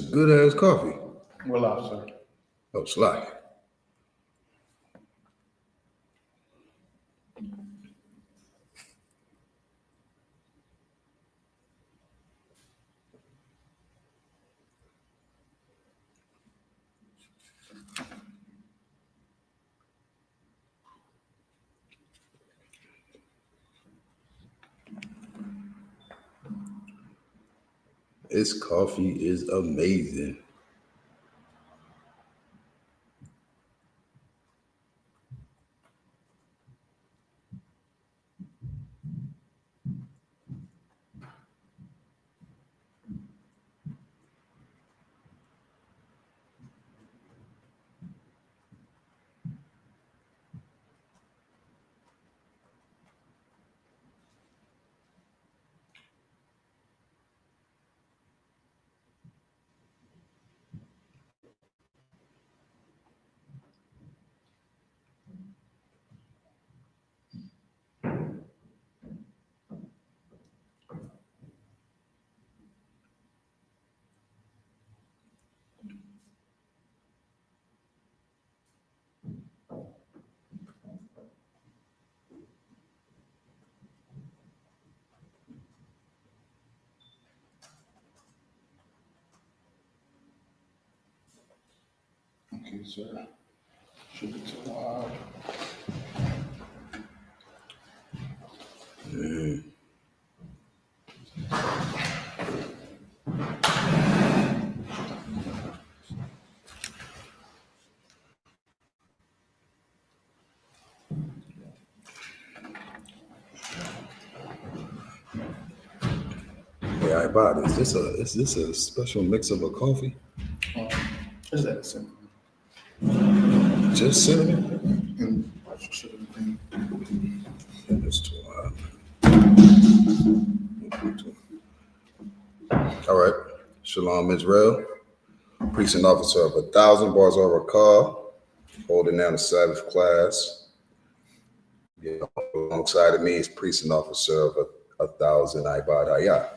good ass coffee. We're live, sir. Oh, slack. This coffee is amazing. Okay, sir. Should be too loud. Yeah, I bought it. Is this a special mix of a coffee? Is that simple? Just cinnamon? And should have been. That's too loud. All right. Shalom, Israel. Precinct officer of 1,000 bars over call, holding down the Sabbath class. Yeah, alongside of me is precinct officer of 1,000 YAHUAH.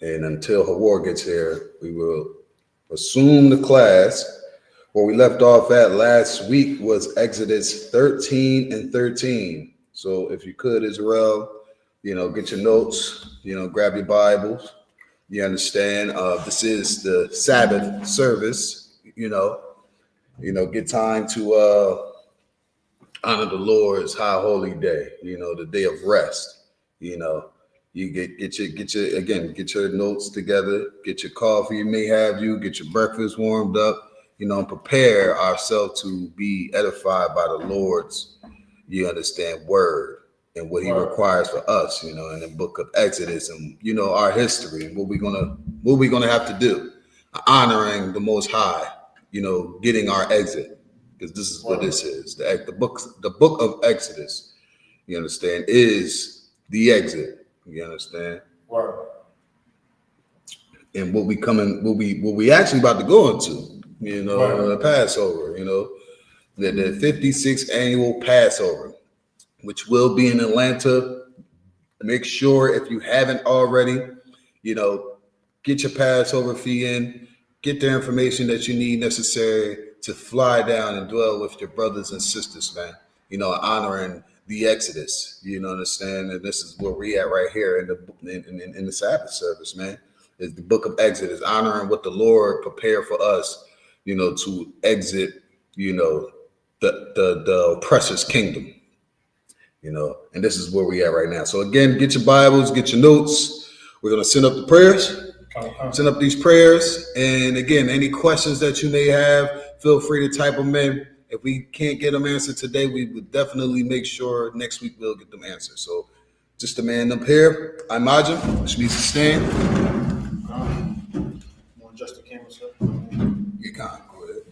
And until YAHUAH gets here, we will assume the class. Where we left off at last week was Exodus 13 and 13. So if you could, Israel, get your notes, grab your Bibles. You understand? This is the Sabbath service, get time to honor the Lord's high holy day, the day of rest. You get your notes together, get your coffee, get your breakfast warmed up, and prepare ourselves to be edified by the Lord's, word and what he requires for us, in the book of Exodus and, our history and what we're gonna have to do, honoring the Most High, getting our exit, because this is what this is. The book of Exodus, you understand, is the exit. You understand? Word. And what we actually about to go into, the Passover, the 56th annual Passover, which will be in Atlanta. Make sure if you haven't already, get your Passover fee in, get the information that you need necessary to fly down and dwell with your brothers and sisters, man, honoring the Exodus, understand? And this is where we at right here in the Sabbath service, man, is the book of Exodus, honoring what the Lord prepared for us, to exit, the oppressor's kingdom, and this is where we at right now. So again, get your Bibles, get your notes. We're going to send up the prayers, send up these prayers. And again, any questions that you may have, feel free to type them in. If we can't get them answered today, we would definitely make sure next week we'll get them answered. So just a man up here, I'm Majim, which means to stand. Just the camera, sir. You can't go ahead.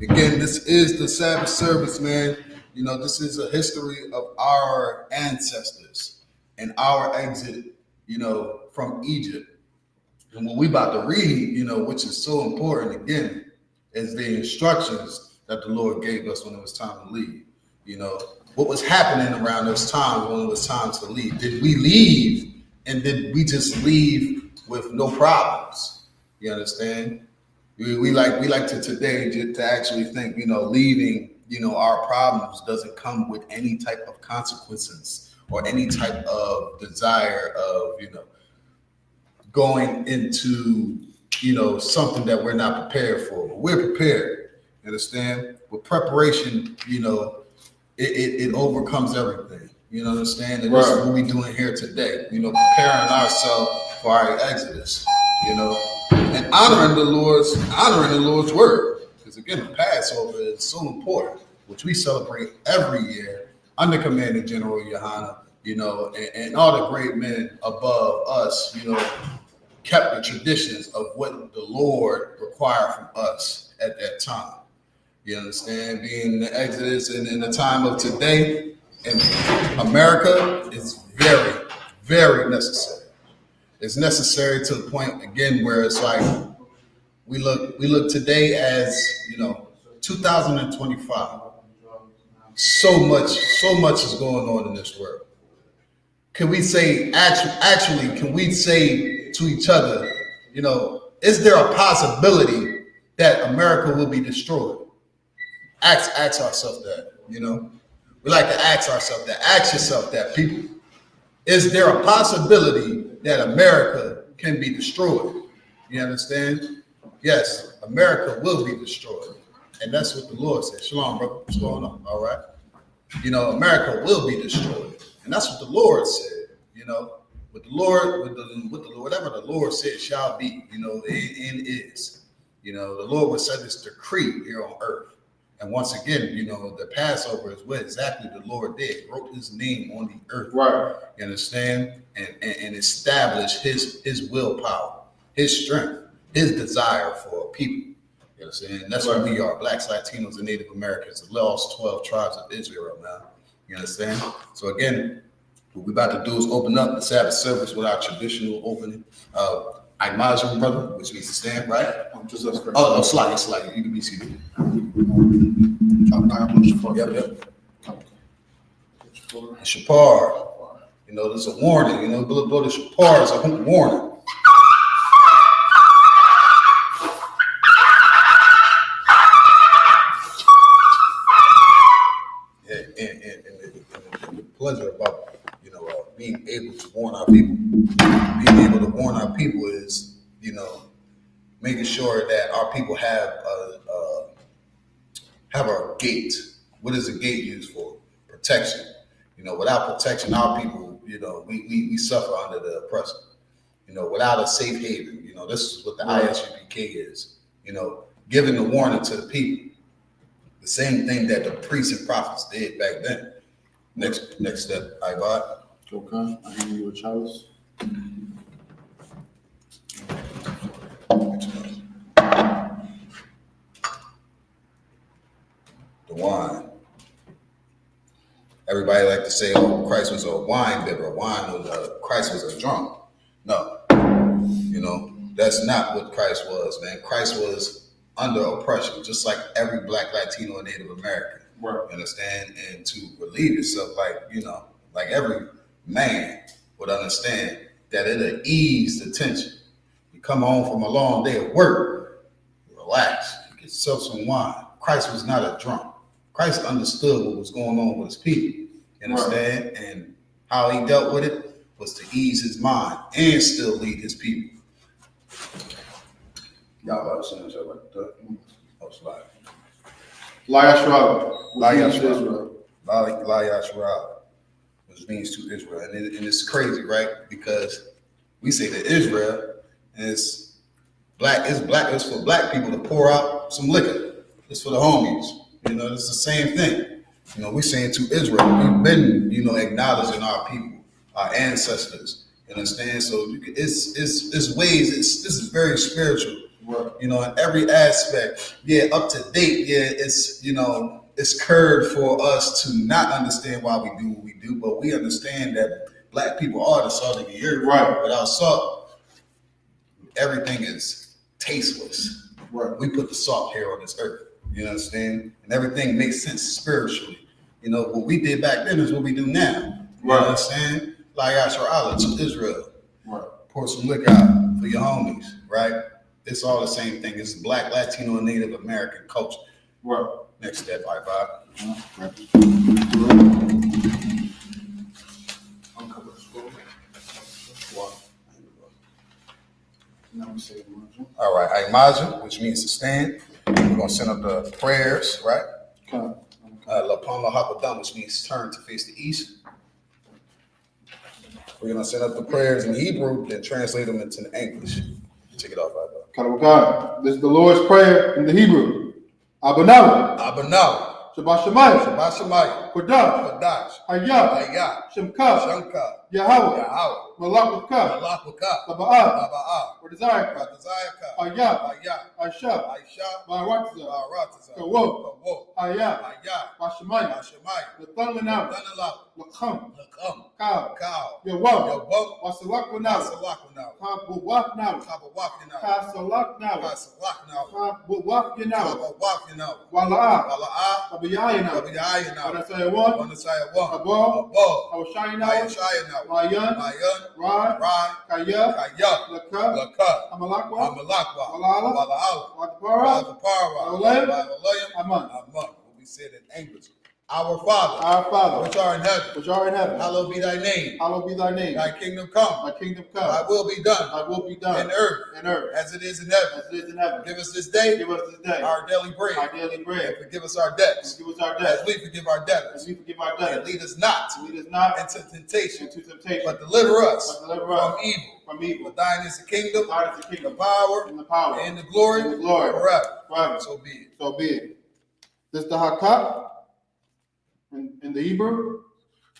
Again, this is the Sabbath service, man. This is a history of our ancestors and our exit, from Egypt. And what we about to read, which is so important, again, is the instructions that the Lord gave us when it was time to leave. What was happening around those times when it was time to leave? Did we leave and did we just leave with no problems? You understand? We like to today to actually think, leaving, our problems doesn't come with any type of consequences or any type of desire of, going into, something that we're not prepared for. But we're prepared. You understand? With preparation, it overcomes everything. You know what I'm saying? And this is what we're doing here today. Preparing ourselves for our exodus. And honoring the Lord's word. Because again, the Passover is so important, which we celebrate every year under Commanding General YAHANNA. And all the great men above us, kept the traditions of what the Lord required from us at that time. You understand? Being the Exodus and in the time of today in America is very, very necessary. It's necessary to the point again where it's like we look today as 2025. So much is going on in this world. Can we say actually? Can we say to each other, is there a possibility that America will be destroyed? Ask ourselves that. We like to ask ourselves that. Ask yourself that, people. Is there a possibility that America can be destroyed? You understand? Yes, America will be destroyed. And that's what the Lord said. Shalom, brother. What's going on? All right. America will be destroyed. And that's what the Lord said. With the Lord, whatever the Lord said shall be, it is. The Lord will set this decree here on earth. And once again, the Passover is what exactly the Lord did. Wrote his name on the earth. Right. You understand? And established his willpower, his strength, his desire for people. You understand? That's what we are. Blacks, Latinos, and Native Americans, the lost 12 tribes of Israel now. You understand? So again, what we're about to do is open up the Sabbath service with our traditional opening. I imagine, brother, which means to stand, right? Just us first. Oh, slide. You can be seated. Yep. Shapar. There's a warning. Blow the Shapar is a warning. And the pleasure about being able to warn our people. Being able to warn our people is, making sure that our people have a gate. What is a gate used for? Protection. Without protection, our people, we suffer under the oppressor. Without a safe haven, this is what the I.S.U.P.K is. Giving the warning to the people. The same thing that the priests and prophets did back then. Next step, I.V.A.D. Okay, I hand you a chalice. The wine. Everybody like to say, "Oh, Christ was a wine bibber. Christ was a drunk." No, that's not what Christ was, man. Christ was under oppression, just like every Black, Latino, and Native American. Right. Understand? And to relieve yourself, like every man would understand that it'll ease the tension. You come home from a long day of work, relax, get yourself some wine. Christ was not a drunk. Christ understood what was going on with his people. You understand? Right. And how he dealt with it was to ease his mind and still lead his people. YAHUAH like that. Oh, slide. YAHUAH, which means to Israel. And it's crazy, right? Because we say that Israel is it's for black people to pour out some liquor. It's for the homies. It's the same thing. We're saying to Israel, we've been, acknowledging our people, our ancestors. You understand? So it's ways, this is very spiritual. Right. In every aspect. Yeah, up to date. Yeah, it's curved for us to not understand why we do what we do, but we understand that black people are the salt of the earth. Right. Without salt, everything is tasteless. Right. We put the salt here on this earth. You understand? And everything makes sense spiritually. What we did back then is what we do now. You understand? Like YAHUSHUA to Israel. Right. Pour some liquor out for your homies, right? It's all the same thing. It's Black, Latino, and Native American culture. Right. Next step, I.V. Uncover the scroll. Wow. Now we say All right, Imagine, which means to stand. We're going to send up the prayers, right? Lapon Lahakadam, which means turn to face the east. We're going to send up the prayers in Hebrew, then translate them into English. Check it out, God. This is the Lord's Prayer in the Hebrew. Abanaw. Abanaw. Shabbat Shemayim. Shabbat Shemayim. Kodash. Kodash. Hayah. Shemka. Shamka. Yahawah. Yahawah. Malakukah. Malakukah. Taba'ah. Taba'ah. Wadazayaka. Wadazayaka. Ayah. Ayah. I.S.U.P.K. I.S.U.P.K. Baratiza. Baratiza. Kawok. Kawok. Ayah. Ayah. Washamayim. Washamayim. Natanlanam. Tanalaw. Lakam. Lakam. Kaw. Kaw. Yawah. Yawah. Wasalakwanam. Wasalakwanam. Kabawaknaw. Kabawaknaw. Kasalaknaw. Kasalaknaw. Kabawaknaw. Kabawaknaw. Wala'ah. Wala'ah. Kabiyayinaw. Kabiyayinaw. Wadasayawan. Wadasayawan. Abo. Abo. Hawashayinaw. Ayashayinaw. Bayan. Bayan. Rai. Rai. Kaya. Kaya. Laka. Laka. Amalakwa. Amalakwa. Wala'ala. Wala'ala. Wadapara. Wadapara. Alayim. Alayim. Aman. Aman. What we said in English. Our Father. Our Father. Which art in heaven. Which art in heaven. Hallowed be thy name. Hallowed be thy name. Thy kingdom come. Thy kingdom Thy come. will be done. Thy will be done. In earth. In earth. As it is in heaven. As it is in heaven. Give us this day. Give us this day. Our daily bread. Our daily bread. And forgive us our debts. Give us our As debts. we forgive our debtors. As we forgive our And debtors. lead us not Lead us not into temptation. into temptation. But deliver us But deliver us from evil. from evil. For thine is the kingdom. Thine is the The kingdom. power. And the power. And the glory. And the glory. Forever. Forever. So be it. So be it. This is the Hakak in the Hebrew.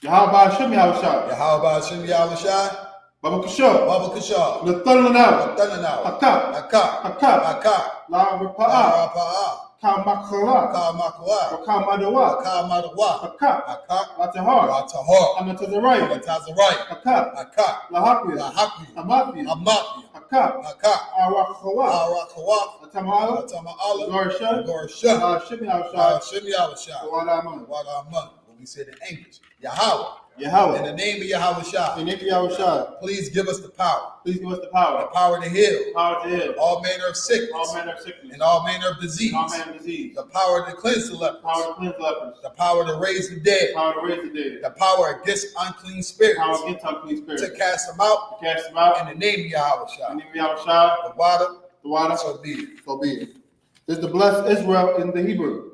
Yahawah Hashem Yahushua. YAHAWASHI, YAHUSHA. Baba Kishah. Baba Kashah. Natanlanam. Tananaw. Hakak. Akak. Hakak. Akak. La Rapa'ah. Rapa'ah. Kamakala. Kamakwa. Kamadawa. Kamadawa. Hakak. Akak. Latahar. Ratahar. Amatazarayim. Matazarayim. Hakak. Akak. Lahakya. Lahakya. Amathia. Amatya. Hakak. Akak. Arakhawa. Arakhawa. Atamala. Atama'ala. Garsha. Gorsha. Hashem Yahushua. Hashem Yahushua. Wadaman. Wadaman. What we said in English. Yahawah. In Yahawah. the name of Yahushua. In the name of Yahushua. Please give us the power. Please give us the The power. power to heal. Power to heal. All manner of sickness. All manner of sickness. And all manner of disease. All manner of disease. The power to cleanse the lepers. Power to cleanse lepers. The power to raise the dead. Power to raise the dead. The power against unclean spirits. Power against unclean To spirits. cast them out To cast them out. in the name of In Yahushua. the name of Yahushua. The water, The water. so be it. So be it. This is the blessed Israel in the Hebrew.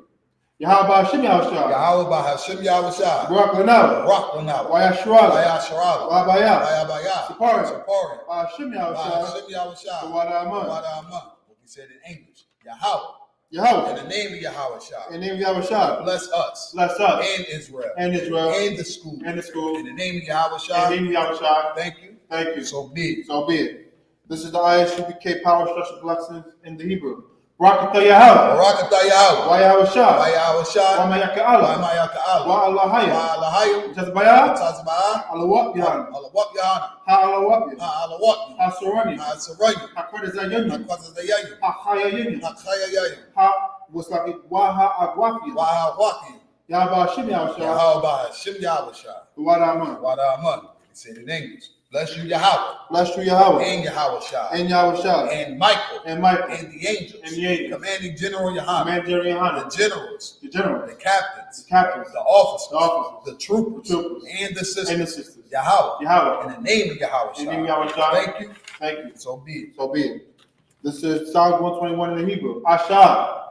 Yahawah Hashem Yahushua. Yahawah Hashem Yahushua. Baraklanah. Rocklanah. YASHUA. YASHUA. Wabayah. Bayabaya. SICARII. SICARII. Hashem Yahushua. Hashem Yahushua. Wadaman. Wadaman. What we said in English. Yahawah. Yahawah. In the name of Yahushua. In the name of Yahushua. Bless us. Bless us. And Israel. And Israel. And the school. And the school. In the name of In the Yahushua. name of Yahushua. Thank you. Thank you. So be it. So be it. This is the I.S.U.P.K power structure blessings in the Hebrew. Barakatah Yahawah. Barakatah Yahawah. YAHUSHA. YAHUSHA. Wamayaka'ala. Wamayaka'ala. Wa'alahaya. Wa'alahaya. Tazbayah. Tazba'ah. Alawab Yahan. Alawab Yahanna. Ha'alawab. Alawab. Ha'surani. Asarayu. Ha'kwadazayani. Akwazadayayu. Ha'chayayani. Akayayayu. Ha'waslaki. Waha'agwafi. Wahawaki. Yahawah Hashem Yahushua. Yahawah Hashem Yahushua. Wadaman. Wadaman. He said in English. Bless you, Yahawah. Bless you, Yahawah. And Yahushua. And Yahushua. And Michael. And Michael. And the angels. And the angels. Commanding General Yahanna. Commander Yahanna. The generals. The generals. The captains. The captains. The officers. The officers. The troopers. The troopers. And the sisters. And the sisters. Yahawah. Yahawah. In the name of Yahushua. In the name of Yahushua. Thank you. Thank you. So be it. So be it. This is Psalms 121 in the Hebrew. Asha.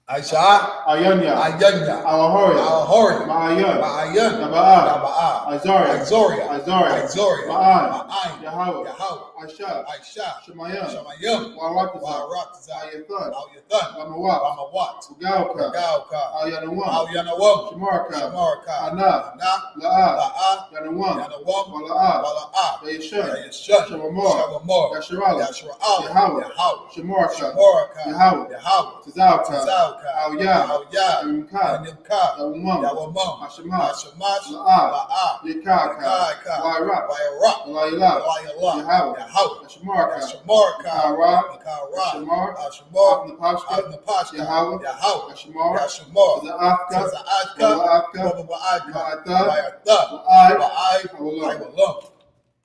Aisha. Ayanya. Ayanya. Awahori. Ahori. Ma'ayan. Ma'ayan. Naba'ah. Naba'ah. Azaria. Azoria. Azaria. Azoria. Ma'an. Ma'ayin. Yahawah. Yahawah. Asha. Aisha. Shemayim. Shamayim. Waratazah. Waratazah. Ayathan. Al-Yathan. Ramawat. Ramawat. Ugauka. Gauka. Ayanawam. Al-Yanawam. Shamarka. Shamarka. Ana. Na. La'ah. La'ah. Yanawam. Yanawam. Wala'ah. Wala'ah. Yashun. Yashun. Shavamor. Shavamor. Yashurala. Yashurala. Yahawah. Yahawah. Shamarka. Shamarka. Yahawah. Yahawah. Tazauka. Tazauka. Al-Yah. Al-Yah. Yumka. Yumka. Yawamam. Yawamam. Hashemash. Hashemash. La'ah. La'ah. Yikaka. Yikaka. Wa'iraq. Wa'iraq. La'illah. La'illah. Yahawah. Yahawah. Shamarka. Yashamarka. Yikara. Yikara. Shamar. Shamar. Apnapashka. Apnapashka. Yahawah. Yahawah. Shamar. Yashamar. Za'afka. Taza'atka. Wa'afka. Wa'adka. Wa'atha. Wa'atha. Wa'ai. Wa'ai. Hawallah. Hawallah.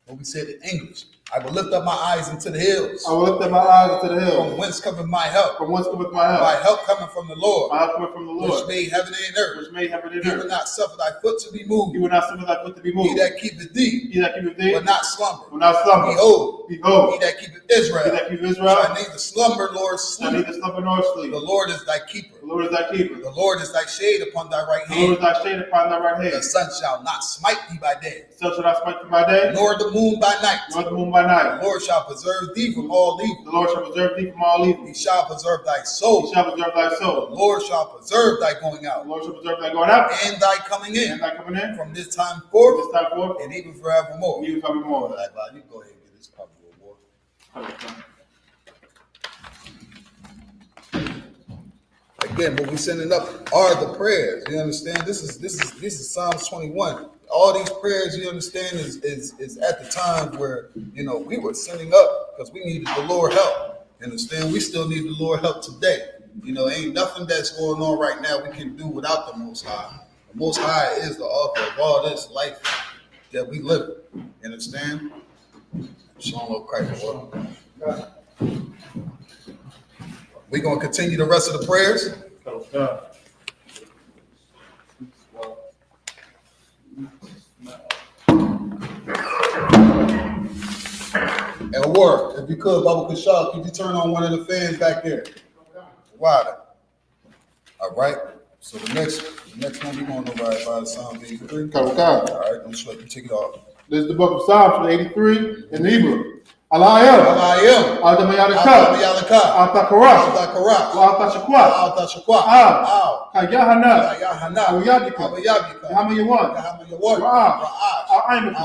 What we said in English. I will lift up my eyes into the hills. I will lift up my eyes into the hills. From whence cometh my help? From whence cometh my help? My help coming from the Lord. My help cometh from the Lord. Which made heaven and earth. Which made heaven and He earth. will not suffer thy foot to be moved. He will not suffer thy foot to be moved. He that keepeth thee. He that keepeth thee. Will not slumber. Will not slumber. Behold. Behold. He that keepeth Israel. He that keepeth Israel. Shall neither slumber nor sleep. Shall neither slumber nor sleep. The Lord is thy keeper. The Lord is thy keeper. The Lord is thy shade upon thy right The Lord hand. is thy shade upon thy right hand. The sun shall not smite thee by day. The sun shall not smite thee by day. Nor the moon by night. Nor the moon by night. The Lord shall preserve thee from all evil. The Lord shall preserve thee from all evil. He shall preserve thy He soul. shall preserve thy The soul. Lord shall preserve thy going The out Lord shall preserve thy going out. and thy coming And in thy coming in. from this time From forth this time forth. and even forevermore. And even forevermore. All right, Bob, you go ahead and get this cup of water. Again, what we're sending up are the prayers. You understand? This is Psalms 21. All these prayers, you understand, is at the time where, you know, we were sending up because we needed the Lord help. You understand? We still need the Lord help today. You know, ain't nothing that's going on right now we can do without the Most High. The Most High is the author of all this life that we live. You understand? Shalom, Lord Christ, Lord. We're going to continue the rest of the prayers. And work, if you could, Baba Kashal, could you turn on one of the fans back there? Wider. All right. So the next one we're going to ride by the Psalm 83. All right, don't sweat. You take it off. This is the book of Psalms 83 in Hebrew. I.S.U.P.K. YAHANNA. I.S.U.P.K.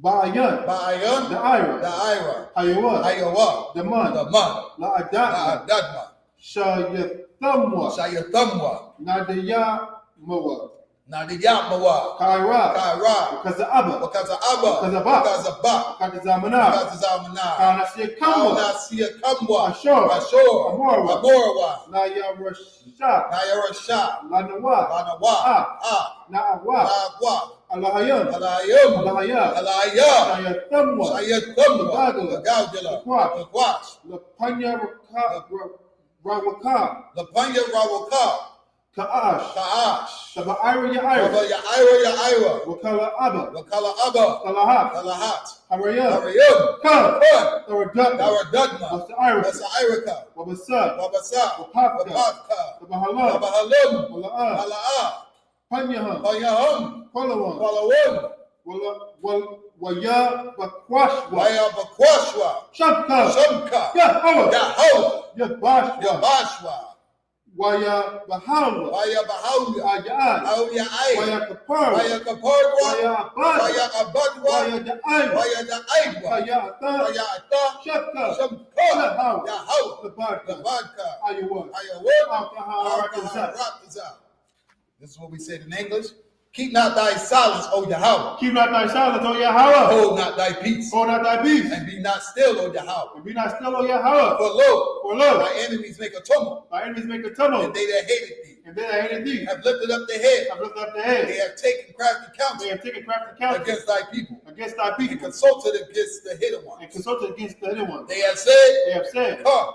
BAYAN, the IRA, YAHUAH, the MUN, LA'ADADMA, SHAYATHUMWA, NADIYAMAWA, KAIRA, because of Abba, because of Ba, because of KANASIYAKAMWA, ASHUR, AMORWA, NAYARASHA, LANAWA, NAAWA, Alayam, Shayathamwa, Lapanya Rawaka, Ka'ash, Tabaira Yaira, Wakala Abba, Kalahat, Harayam, Taradutma, Wasairika, Wabasa, Wapapka, Wabahalam, Wala'ah, Panyaham, Palawam, Wayabakwashwa, Shamka, Yahawah, Yabashwa, Wayabahawa, Ayai, Wayakapar, Wayabadwa, Wayadaigwa, Shapka, Yahawah, Tabadka, IUIC. This is what we said in English. Keep not thy silence, O Yahawah. Keep not thy silence, O Yahawah. Hold not thy peace. Hold not thy peace. And be not still, O Yahawah. And be not still, O Yahawah. For lo, thy enemies make a tumult. Thy enemies make a tumult. And they that hated thee. And they that hated thee. Have lifted up their head. They have taken crafty counsel. Against thy people. And consulted against the hidden ones. They have said, Come,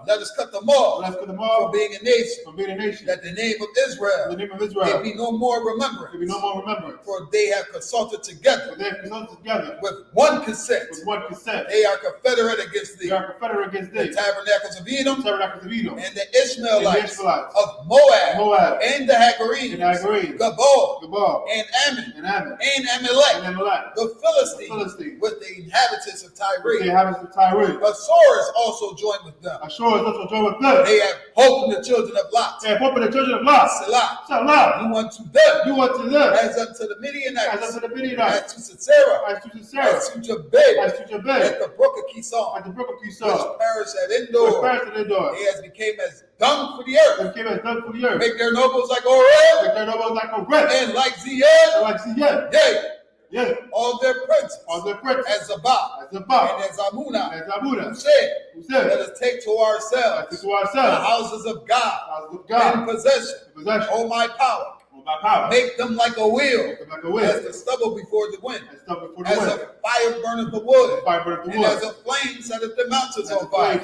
Let us cut them off. Let us cut them off. From being a nation. From being a nation. That the name of Israel. The name of Israel. May be no more remembrance. May be no more remembrance. For they have consulted together. For they have consulted together. With one consent. With one consent. They are confederate against thee. They are confederate against thee. The tabernacles of Edom. The tabernacles of Edom. And the Ishmaelites. Of Moab. Moab. And the Hagarenes. And the Hagarenes. Gabal. And Ammon. And Ammon. And Amalek. And Amalek. The Philistines. With the inhabitants of Tyre. The inhabitants of Tyre. Assur also joined with them. Assur is also joined with them. They have hope in the children of Lot. They have hope in the children of Lot. Selah. Selah. Do unto them. Do unto them. As unto the Midianites. As unto the Midianites. As to Sisera. As to Sisera. As to Jabez. As to Jabez. At the brook of Kison. At the brook of Kison. Which perished at Endor. Which perished at Endor. He has became as dung for the earth. They became as dung for the earth. Make their nobles like Oreb. Make their nobles like Oreb. And like Ziyad. And like Ziyad. Yea. Yeah. All their princes. All their princes. As Zabah. As Zabah. And as Amunah. As Amunah. Who said, let us take to ourselves. The houses of God. Houses of God. In possession. In possession. Oh my power. By power. Make them like a wheel. Make them like a wheel. As the stubble before the wind. As stubble before the wind. As a fire burneth the wood. Fire burneth the and wood. As a flame setteth the mountains as on fire.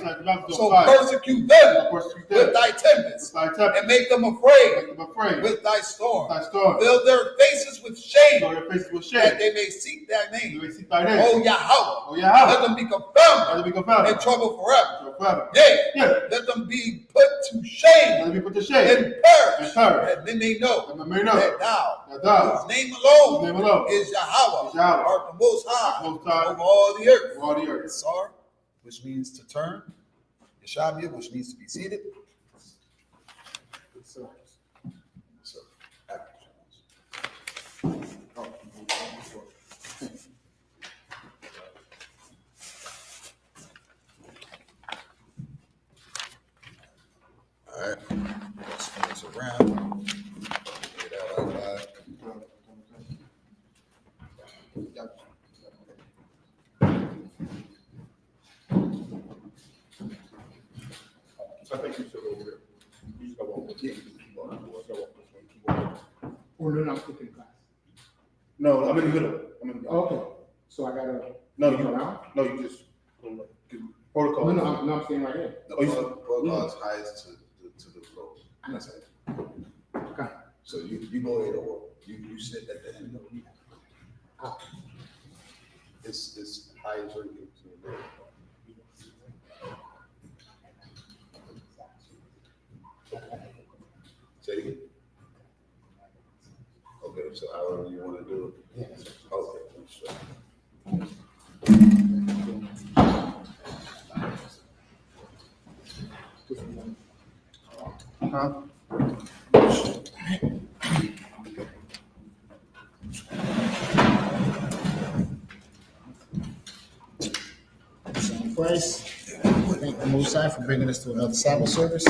So fire. persecute them with thy tempest. And make them afraid. With thy storm. Fill their faces with shame. That they may seek thy name. O Yahawah. Let them be confounded. In trouble forever. Yea. Let them be put to shame. And perish. That they may know. That thou, whose name alone is Yahawah, art the most high over all the earth. Sar, which means to turn. Yeshabia, which means to be seated. So, all right, let's turn this around. Get that out back. So I think you should go over there. You just gotta walk with me. Or no, I'm cooking class. No, I'm in the middle. Okay. So I gotta. No, you around? No, you just protocol. No, I'm staying right here. The protocol is highest to the floor. That's it. Okay. So you go ahead or you sit at the end of the meeting. It's high as you get to the Say it again. Okay, so however you want to do it. Yeah. Okay, sure. Christ, thank the Most High for bringing us to another Sabbath service.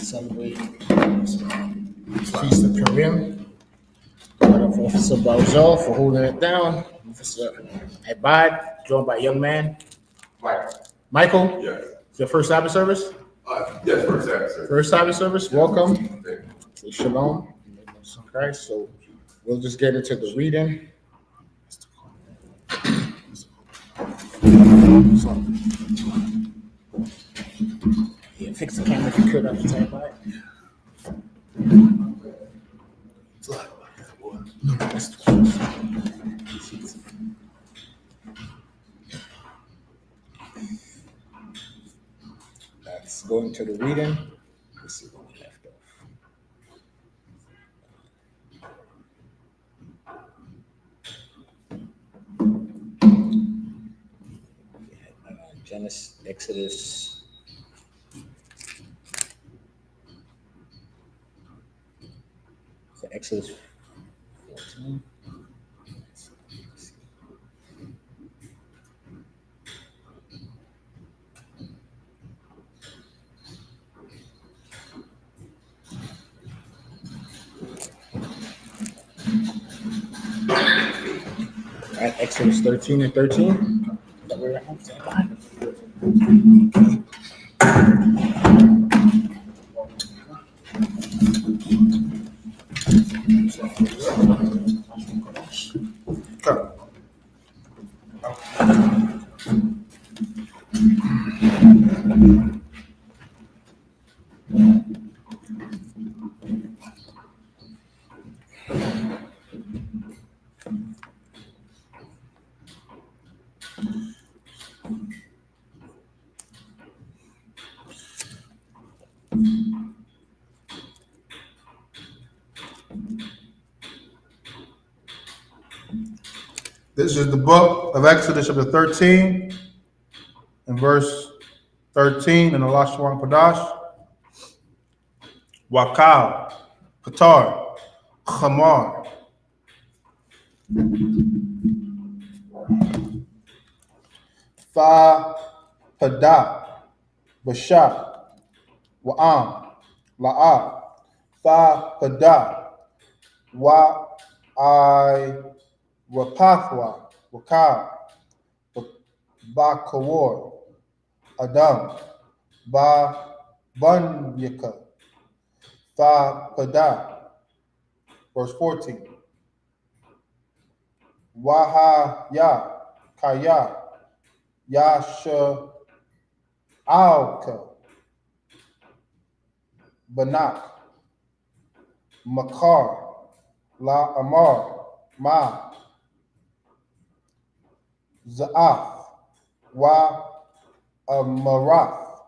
Celebrating Feast of Purim. Got off Officer Balzal for holding it down. Officer Abad, joined by a young man. Michael? Yes. It's your first Sabbath service? Yes, first Sabbath service. First Sabbath service, welcome. Say shalom. Christ. So we'll just get into the reading. Yeah, fix the camera if you could after time, right? Let's go into the reading. Let's see where we left off. Genesis, Exodus. So Exodus 14. All right, Exodus 13 and 13. Is that where we're at? This is the book of Exodus, chapter 13, and verse 13 in the Lashwan Padash. Wakal, Qatar, Khamar. Fa, Pada, Basha, Wa'am, La'a, Fa, Pada, Wapathwa, Wakal, Bakawar, Adam, Ba Bunyaka, Fa Pada, verse 14. YAHUAH, Kaya, YASHUA, Banak, Makar, La Amar, Ma, Za'af, Wa Amarath,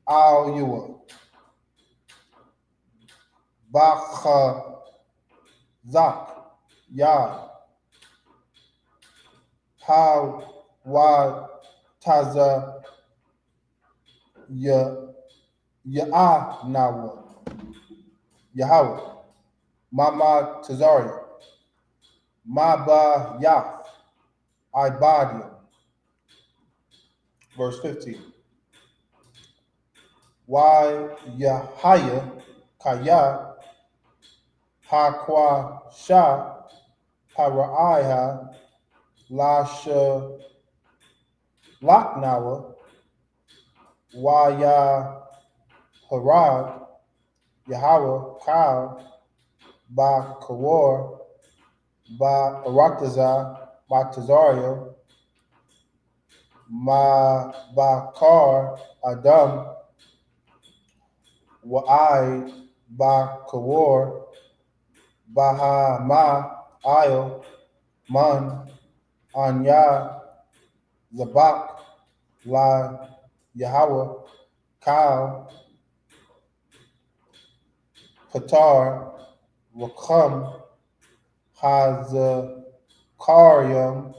Al-Yua, Zak, Ya, Taza, Ya'anawa, Yahawah, Mama Tazaria, Maba Yaf, Ibadia. Verse 15. Yahaya, Kaya, Hakwa Sha, Paraiha, Lasha Laknawa, Waya Harad, Yahawah, Kal, Ba Kawar, Ba Araktaza, Ba Tazaria, Ma Bakar, Adam, Wa'ai, Ba Kawar, Baha Ma, Ayo, Man, Anya, Zabak, La Yahawah, Kal, Qatar, Wakam, Hazakarium,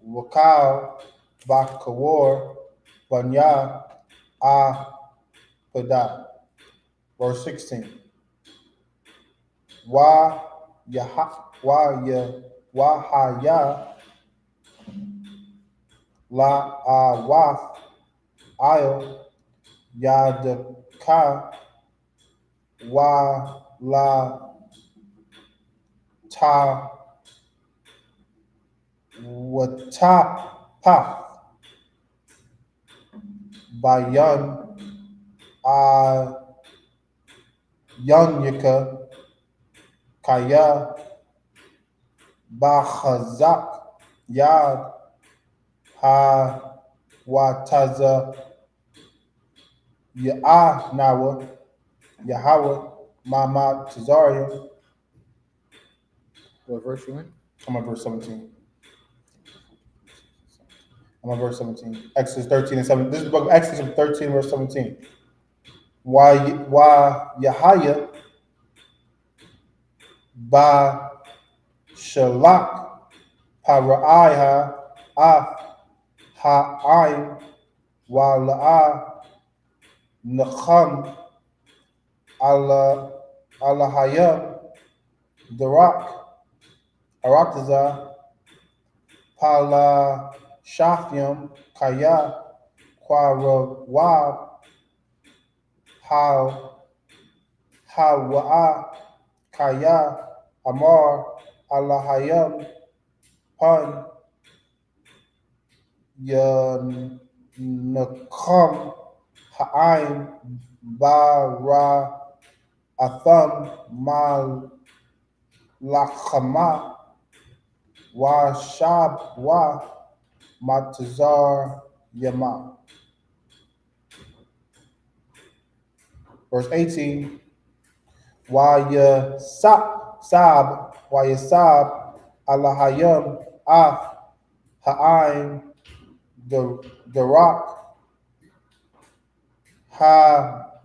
Wakal, Bakawar, Banya, Pada. Verse 16. Wahaya, La Awaf, Io, Yadaka, Wa La Ta, Watapa, Bayan, Yanyaka, Kaya, Bahazak, Yad, Ha, Wataza, Ya'anawa, Yahawah, Mama Tazaria. What verse you in? I'm on verse 17. Exodus 13 and 17. This is the book of Exodus 13, verse 17. Yahaya, Ba Shalak, Paraiha, Ha'ain, La'a, Nacham, Allahayam, Darak, Araktaza, Pala Shafyam, Kaya, Kwarawab, Hawaah, Kaya, Amar, Allahayam, Pan, Yanakam, Ha'ain, Bara, Atham, Mal, Lachama, Wa Shab, Wa Matazar, Yama. Verse 18. Yasab, Allahayam, Ha'ain, the rock,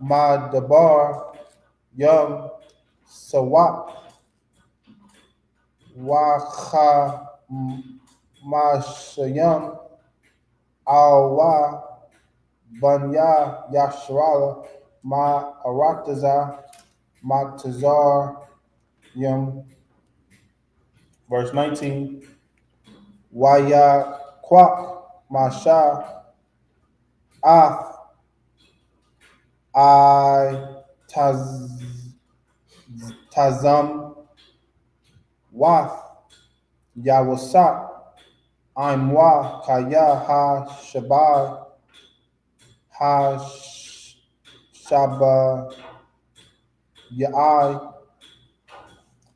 Madabar, Yum, Sawat, YAHAWASHI YAHUAH Banya Yashrala Ma Arataza Matazar Yum. Verse 19. Wayakwak Masha Af I Tazam Wath Yawasak I'm Wa Kaya Ha Shabai Ha Shaba Yai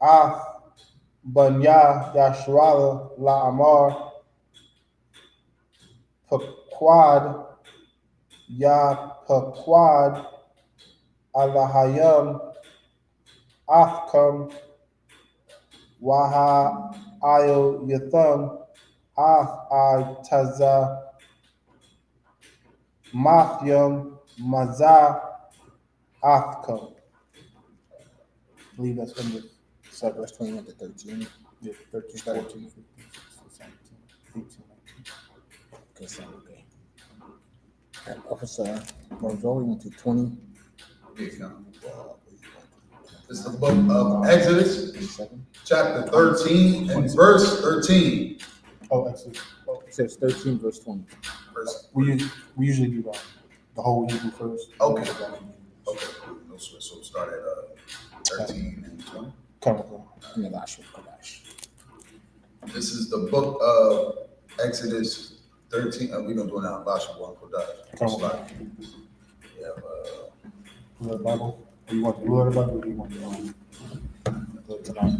Af Banya Yashrala La Amar Paquad Ya Paquad Alahayam Afkam Waha Io Yatham Af I Taza Mathyam Maza Afkam. I believe that's from the verse 21 to 13. Yeah, 13, 14, 15, 16, 17, 18, 19. Okay, so okay. And Officer Marzoli went to 20. It's the book of Exodus, 27. chapter 13 and verse 13. Oh, Exodus. Oh, it says 13, verse 20. Verse. We usually do the whole Hebrew first. Okay. Okay. So we'll start at 13 and 20. This is the book of Exodus 13. We're going to do it now. YAHUSHUA Kodash. We have Blue Bible. Do you want the Blue Bible or do you want the tonight?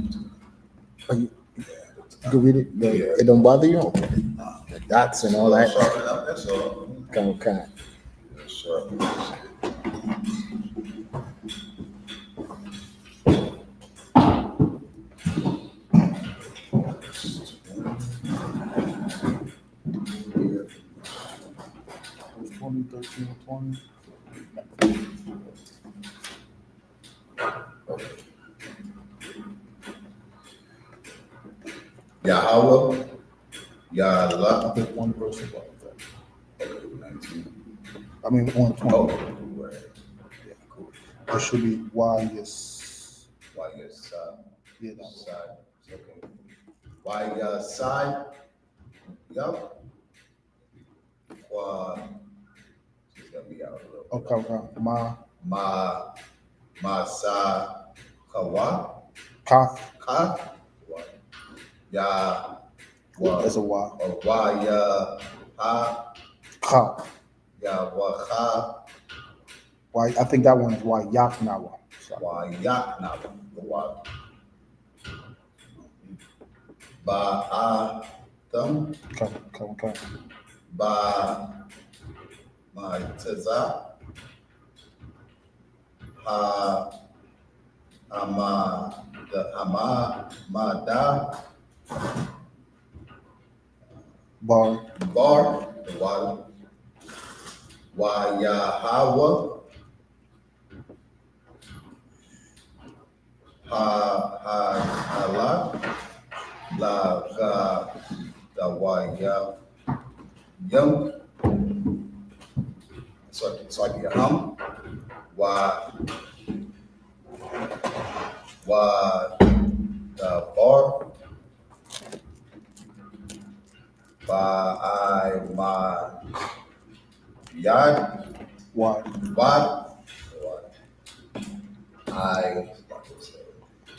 You can read it. It don't bother you? Okay. The dots and all that. sharpen up, that's all. Okay. Sharpen. Verse 20, 13, and 20. YAHAWAH, YAHLA. There's one verse above that. Okay, 19. I mean, on 20. Oh, right. Yeah, cool. It should be YAS. YASHUA. Yeah, that was. Side. Okay. YASHUA. Yup. Just let me out a little. Okay. Masa Kawa. Kaf. Ka. Ya. That's a Y. YAHA. Ka. YAHUAH. Y. I think that one is YAHNA. YAHNA. Ba'atham. Come. Ma'taza. Hamada. Bar. The water. YAHAWAH. Hala. La Dawaya. Yum. So I get hum. The bar. Yad.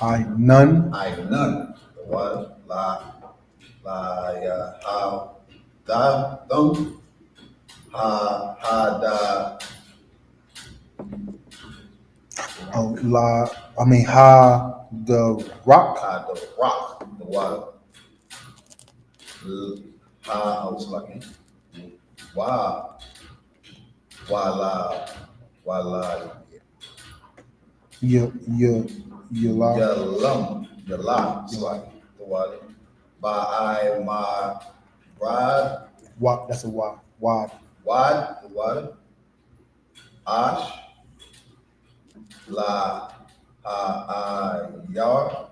Y. None. None. What? Ya da dum. Da. Oh, Ha the rock. The rock. The water. I was lucky. Wow. Wala. Yalum. It's like the water. My bride. What? That's a Y. Wide. The water. Ash. La. Yar.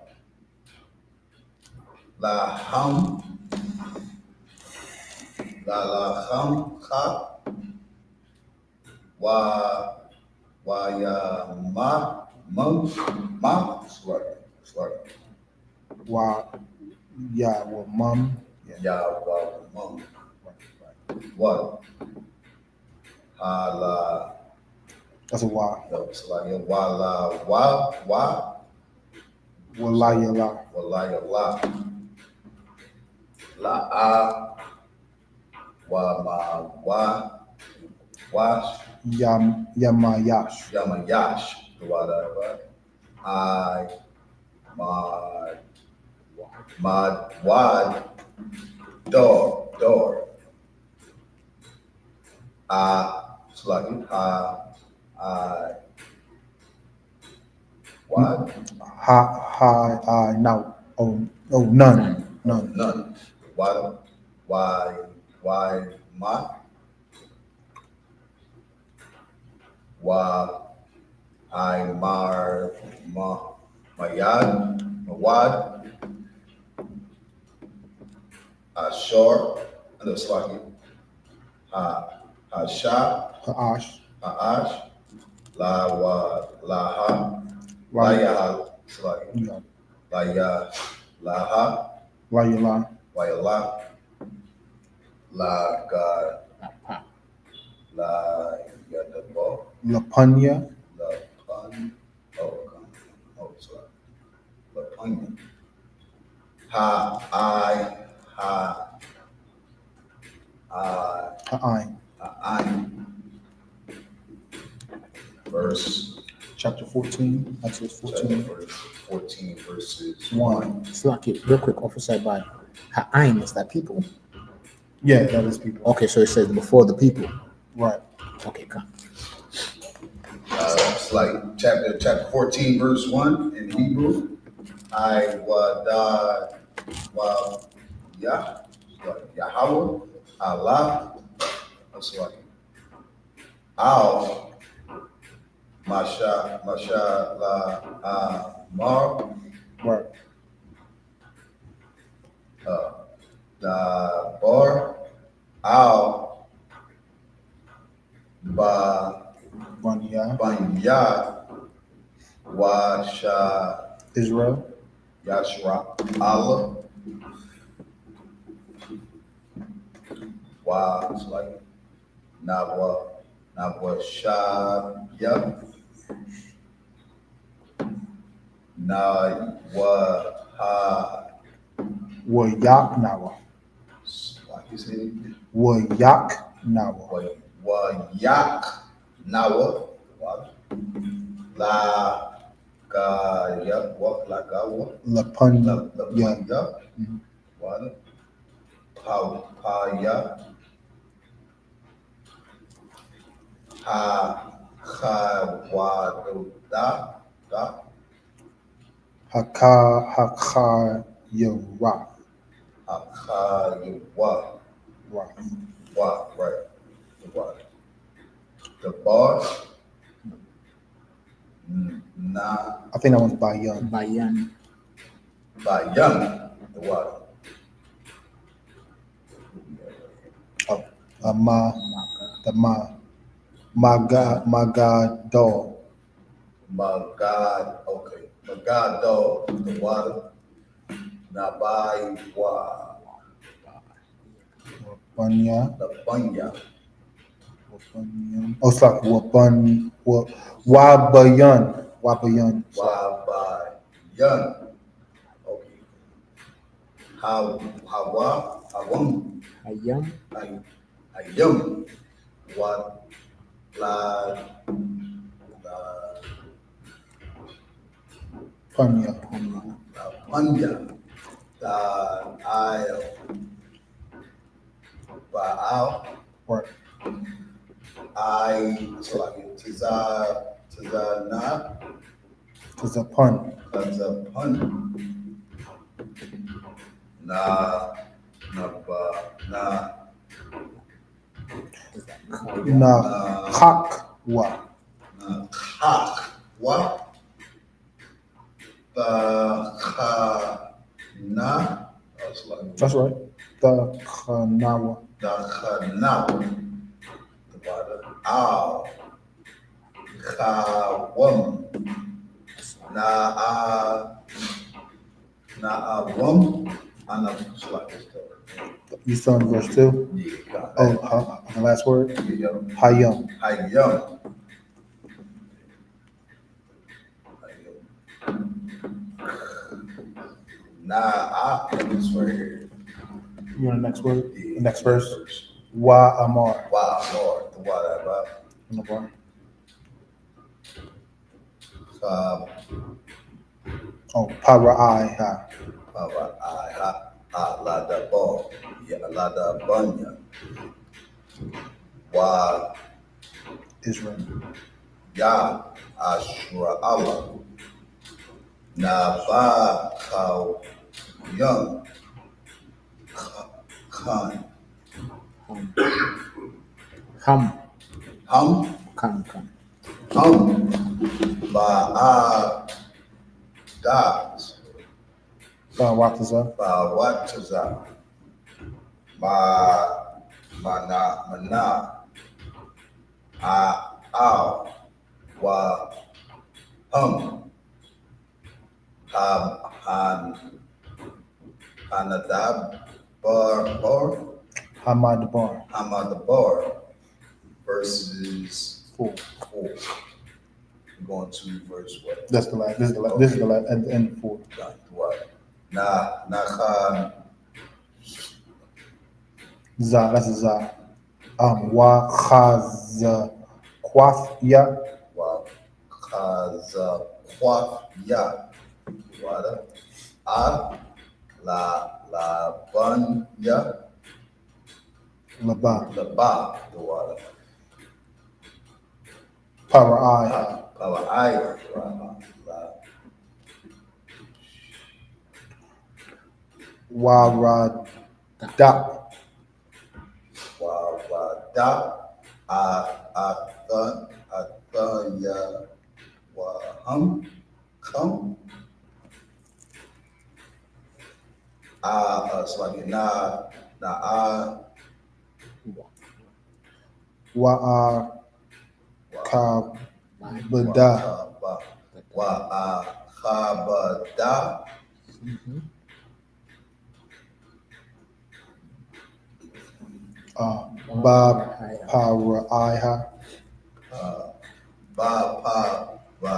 Laham, Laham, Ha, Wayama, Mum, Sorry. YAHUAH. Yahweh, what? Hala, That's a Y. no, it's like Wala, Wa, Walayala. Walaya, La, Wash, Yamayash. Yamayash, whatever. Wad, door. It's like what? Now. Oh, none. None. Why, Mawad, Ashor, and it's like Ha'ash. Ash, Laha, Layala. it's like Laha, Wayala, La God, La Yadabo, Lapunya. La Pun, sorry, La Punya, Ha'ain. Verse Chapter 14. Exodus 14. 14 verses 1. Slack real quick, Officer Bad. Ha'ain, is that people? Yeah, that is people. Okay, so it says before the people. Right. Okay, come. It's like chapter 14 verse 1 in Hebrew. Yahawah, Allah, that's like Al, Mar, Right. the Bar, Al, Banya. Banya, Washa, Israel. YASHUA, Allah, it's like Shaya, Wayak Nawa. like you said, Wayak Nawa. Wayak, Nawa, La Gaya, Lapunya. Paya, Hakayara. Hakayawah, Right. right. The bar, na, I think that one's Bayan. Bayan. Bayan, the water. Oh, Magado. Okay. Magado, the water. Nabai wa, Banya. the banya. Oh, it's like Wabayan. Wabayan. Wabayan. Okay. Hawam. Ayam. Ayam. What? La. Panya. Panya. Baal. Right. Tizana. It's a pun. That's a pun. Na. Kakwa. What? Na. That's right. The Kanawa. YAHANNA. Kawam. Na'awam. You still in verse 2? Yeah. Oh, the last word? Hayam. Hayam. This right here. You want the next word? The next verse? Wa Amar. Wow, Lord. The water. In the bar. Oh, Para'ai. Aladabo. Yeah, Aladabanya. Wa Israel. YAHUSHUA. Naba Kau Young. Khan. Ham. Hum. Come. Das. Wataza. Wataza. Mana. Wa. Hanadab. Bar. Hamad Bar. Bar. Verses 4. 4. We're going to verse what? That's the last. This is the last. This is the last. At the end of 4. What? Nakhan. Za. That's a Za. Wa Khaz Kwafya. Wa Khaza Kwafya. Water. La Banya. Laba. The water. Para'ai. Power. Warada. Wawada. Athaya. Waham. Come. Swagi na Wa'a Kabada. Khabada. Ba Para'ai. Ba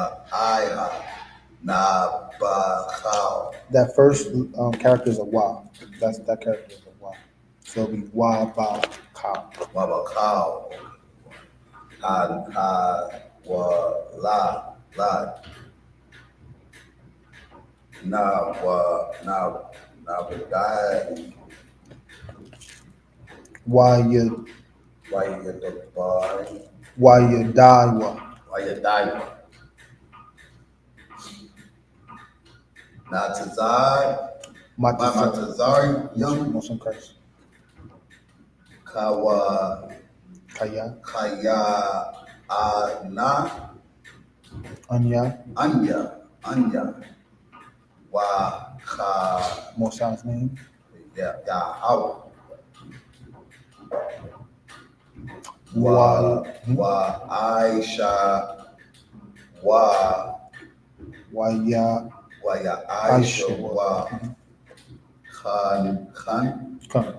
na ba. That first character is a Wa. That character is a Wa. So it'll be Wa Ba Ka. Wabakao. La. Na badai. Why you Why you get the bar? die? Why you die? Matazari, young Muslim Christ. Kawa Kaya. Anya. Wa Ka Mosai's name. Yahawah. Wa Aisha. Wa Ya Aisha. Wa Khan. Come.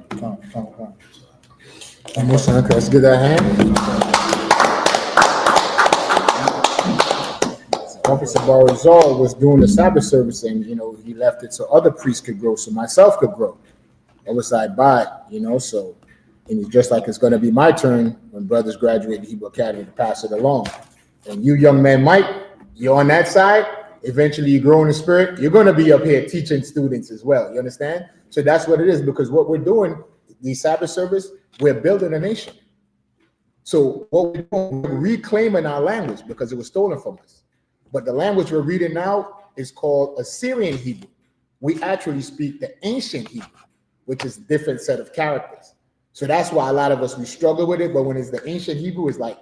Let's get that hand. Officer Barazal was doing the Sabbath service, and he left it so other priests could grow, so myself could grow. Overside by, so, and it's just like it's going to be my turn when brothers graduate the Hebrew Academy to pass it along. And you, young man, Mike, you're on that side. Eventually, you grow in the spirit. You're going to be up here teaching students as well. You understand? So that's what it is, because what we're doing, the Sabbath service, we're building a nation. So what we're doing, we're reclaiming our language because it was stolen from us. But the language we're reading now is called Assyrian Hebrew. We actually speak the ancient Hebrew, which is a different set of characters. So that's why a lot of us, we struggle with it. But when it's the ancient Hebrew, it's like,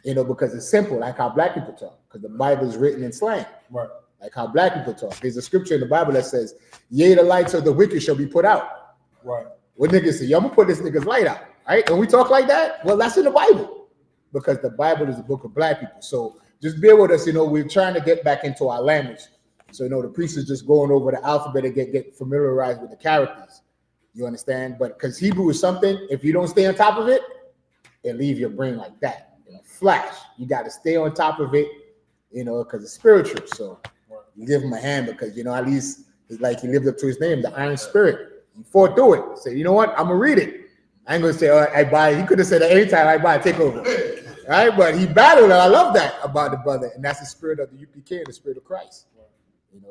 because it's simple, like how black people talk, because the Bible is written in slang. Right. like how black people talk. There's a scripture in the Bible that says, yea, the lights of the wicked shall be put out. Right. What niggas say, yo, I'm gonna put this nigga's light out, right? And we talk like that, well, that's in the Bible, because the Bible is a book of black people. So just bear with us, we're trying to get back into our language. So, the priest is just going over the alphabet and get familiarized with the characters. You understand? But because Hebrew is something, if you don't stay on top of it, it'll leave your brain like that. Flash. You got to stay on top of it, because it's spiritual. So you give him a hand because, at least it's like he lived up to his name, the Iron Spirit. He fought through it. Say, you know what? I'm going to read it. I ain't going to say, all right, I buy it. He could have said at any time, I buy it, take over. Right? But he battled, and I love that about the brother. And that's the spirit of the UPK and the spirit of Christ.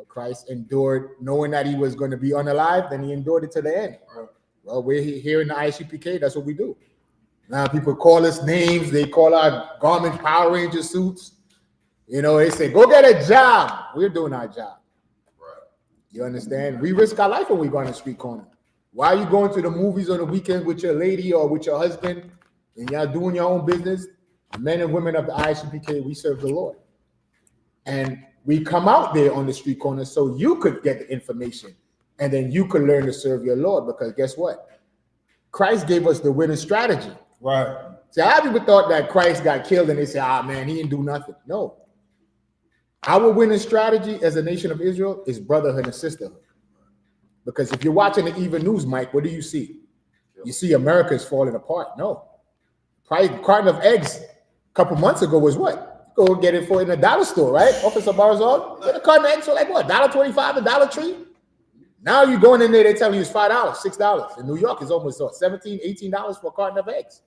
Christ endured knowing that he was going to be unalive, then he endured it to the end. Well, we're here in the I.S.U.P.K. That's what we do. Now people call us names. They call our garments Power Ranger suits. They say, go get a job. We're doing our job. Right. You understand? We risk our life when we go on the street corner. Why are you going to the movies on the weekend with your lady or with your husband and y'all doing your own business? Men and women of the I.S.U.P.K., we serve the Lord. And we come out there on the street corner so you could get the information and then you could learn to serve your Lord, because guess what? Christ gave us the winning strategy. Right. See, a lot of people thought that Christ got killed and they say, man, he didn't do nothing. No. Our winning strategy as a nation of Israel is brotherhood and sisterhood. Because if you're watching the even news, Mike, what do you see? You see America is falling apart. No. Probably a carton of eggs a couple months ago was what? Go get it for in a dollar store, right? Officer Barzal, get a carton of eggs for like what? $1.25, $1.03? Now you're going in there, they tell you it's $5, $6. In New York, it's almost $17, $18 for a carton of eggs.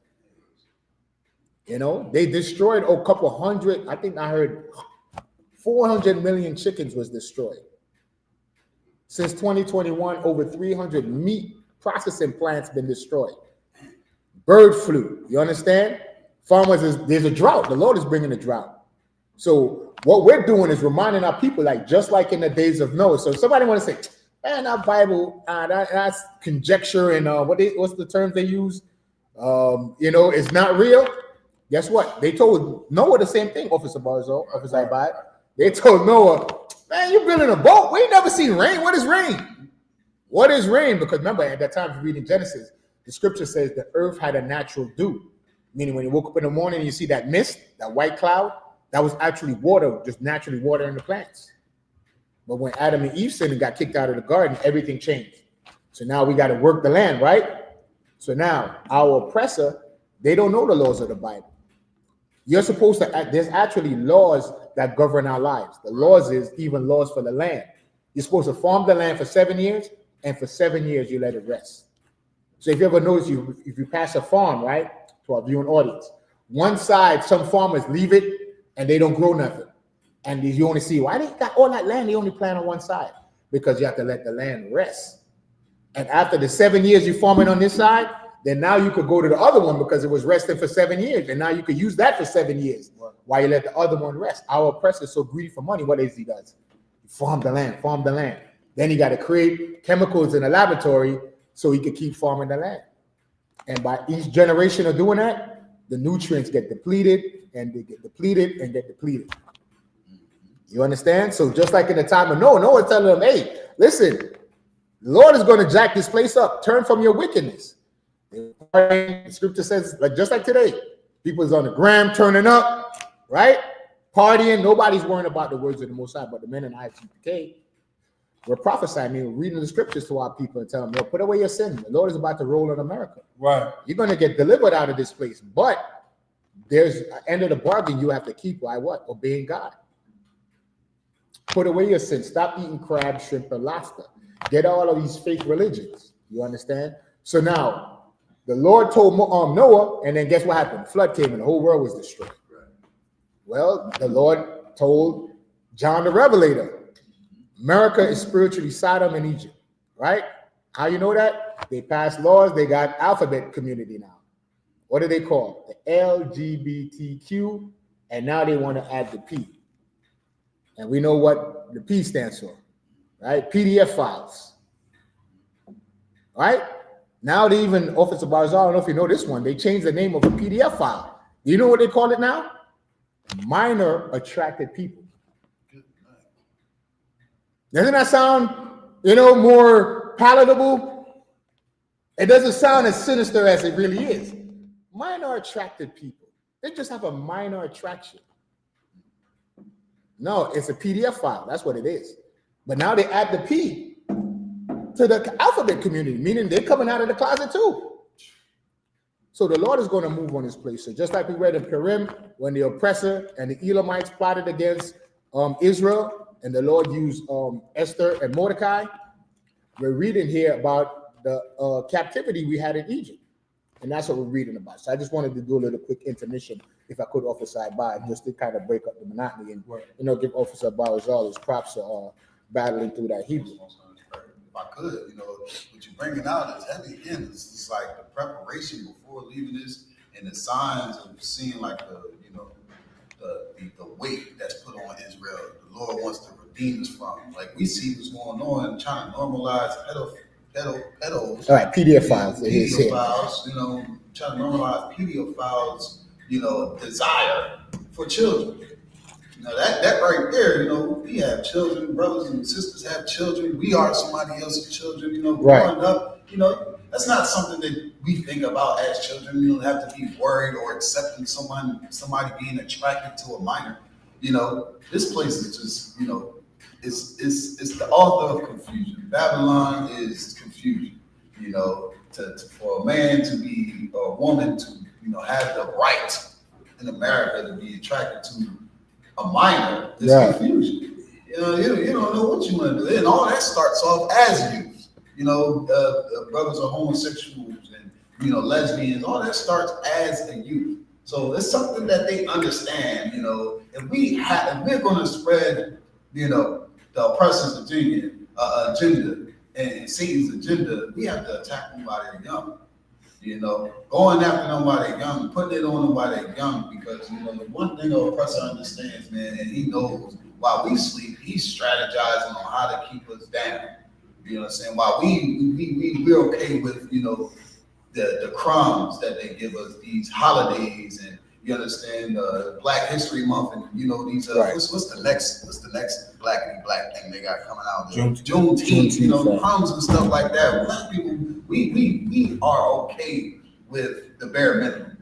They destroyed a couple hundred, I think I heard 400 million chickens was destroyed. Since 2021, over 300 meat processing plants been destroyed. Bird flu, you understand? Farmers, there's a drought. The Lord is bringing a drought. So what we're doing is reminding our people, just like in the days of Noah. So if somebody want to say, man, that Bible, that's conjecture and what's the terms they use? It's not real. Guess what? They told Noah the same thing, Officer Barzal, Officer Ibad. They told Noah, man, you're building a boat. We ain't never seen rain. What is rain? What is rain? Because remember, at that time, if you're reading Genesis, the scripture says the earth had a natural dew. Meaning when you woke up in the morning and you see that mist, that white cloud, that was actually water, just naturally watering the plants. But when Adam and Eve sinned and got kicked out of the garden, everything changed. So now we got to work the land, right? So now our oppressor, they don't know the laws of the Bible. You're supposed to, there's actually laws that govern our lives. The laws is even laws for the land. You're supposed to farm the land for 7 years, and for 7 years you let it rest. So if you ever notice, if you pass a farm, right, to our viewing audience, one side, some farmers leave it and they don't grow nothing. And you only see, why they got all that land, they only plant on one side? Because you have to let the land rest. And after the 7 years you farm it on this side, then now you could go to the other one because it was resting for 7 years. And now you could use that for 7 years while you let the other one rest. Our oppressor is so greedy for money. What is he does? He farm the land, farm the land. Then he got to create chemicals in a laboratory so he could keep farming the land. And by each generation of doing that, the nutrients get depleted and they get depleted and get depleted. You understand? So just like in the time of Noah, Noah telling them, hey, listen, the Lord is going to jack this place up. Turn from your wickedness. The scripture says, just like today, people's on the gram turning up, right? Partying. Nobody's worrying about the words of the Most High, but the men in I.S.U.P.K, we're prophesying, we're reading the scriptures to our people and telling them, put away your sin. The Lord is about to roll on America. Right. You're going to get delivered out of this place. But there's an end of the bargain you have to keep by what? Obeying God. Put away your sin. Stop eating crab, shrimp, and lobster. Get all of these fake religions. You understand? So now, the Lord told Noah, and then guess what happened? The flood came and the whole world was destroyed. Right. Well, the Lord told John the Revelator, America is spiritually Sodom and Egypt, right? How you know that? They passed laws. They got alphabet community now. What do they call? The LGBTQ, and now they want to add the P. And we know what the P stands for, right? PDF files, right? Now they even, Officer Barzal, I don't know if you know this one, they changed the name of a PDF file. Do you know what they call it now? Minor attracted people. Doesn't that sound, more palatable? It doesn't sound as sinister as it really is. Minor attracted people. They just have a minor attraction. No, it's a PDF file. That's what it is. But now they add the P to the alphabet community, meaning they're coming out of the closet too. So the Lord is going to move on this place. So just like we read in Purim, when the oppressor and the Elamites plotted against Israel, and the Lord used Esther and Mordecai, we're reading here about the captivity we had in Egypt. And that's what we're reading about. So I just wanted to do a little quick intermission, if I could, Officer Ibai, just to kind of break up the monotony and, give Officer Barzal his props for battling through that Hebrew. If I could, what you're bringing out is heavy. Again, it's like the preparation before leaving this and the signs of seeing like the weight that's put on Israel. The Lord wants to redeem us from. Like we see what's going on, trying to normalize pedos. All right, PDF files. PDF files, trying to normalize pedophiles, desire for children. That right there, we have children, brothers and sisters have children. We are somebody else's children, growing up, that's not something that we think about as children. You don't have to be worried or accepting somebody being attracted to a minor. This place is just, it's the author of confusion. Babylon is confusion, for a man to be, or a woman to, have the right in America to be attracted to a minor is confusion. You don't know what you want to do. And all that starts off as youth. Brothers are homosexuals and, lesbians. All that starts as a youth. So it's something that they understand, if we're going to spread, the oppressor's agenda and Satan's agenda, we have to attack them while they're young. Going after them while they're young, putting it on them while they're young, because, the one thing the oppressor understands, man, and he knows while we sleep, he's strategizing on how to keep us down. You know what I'm saying? While we're okay with, the crumbs that they give us, these holidays, and you understand Black History Month, and these what's the next black thing they got coming out? Juneteenth, crumbs and stuff like that. Black people, we are okay with the bare minimum.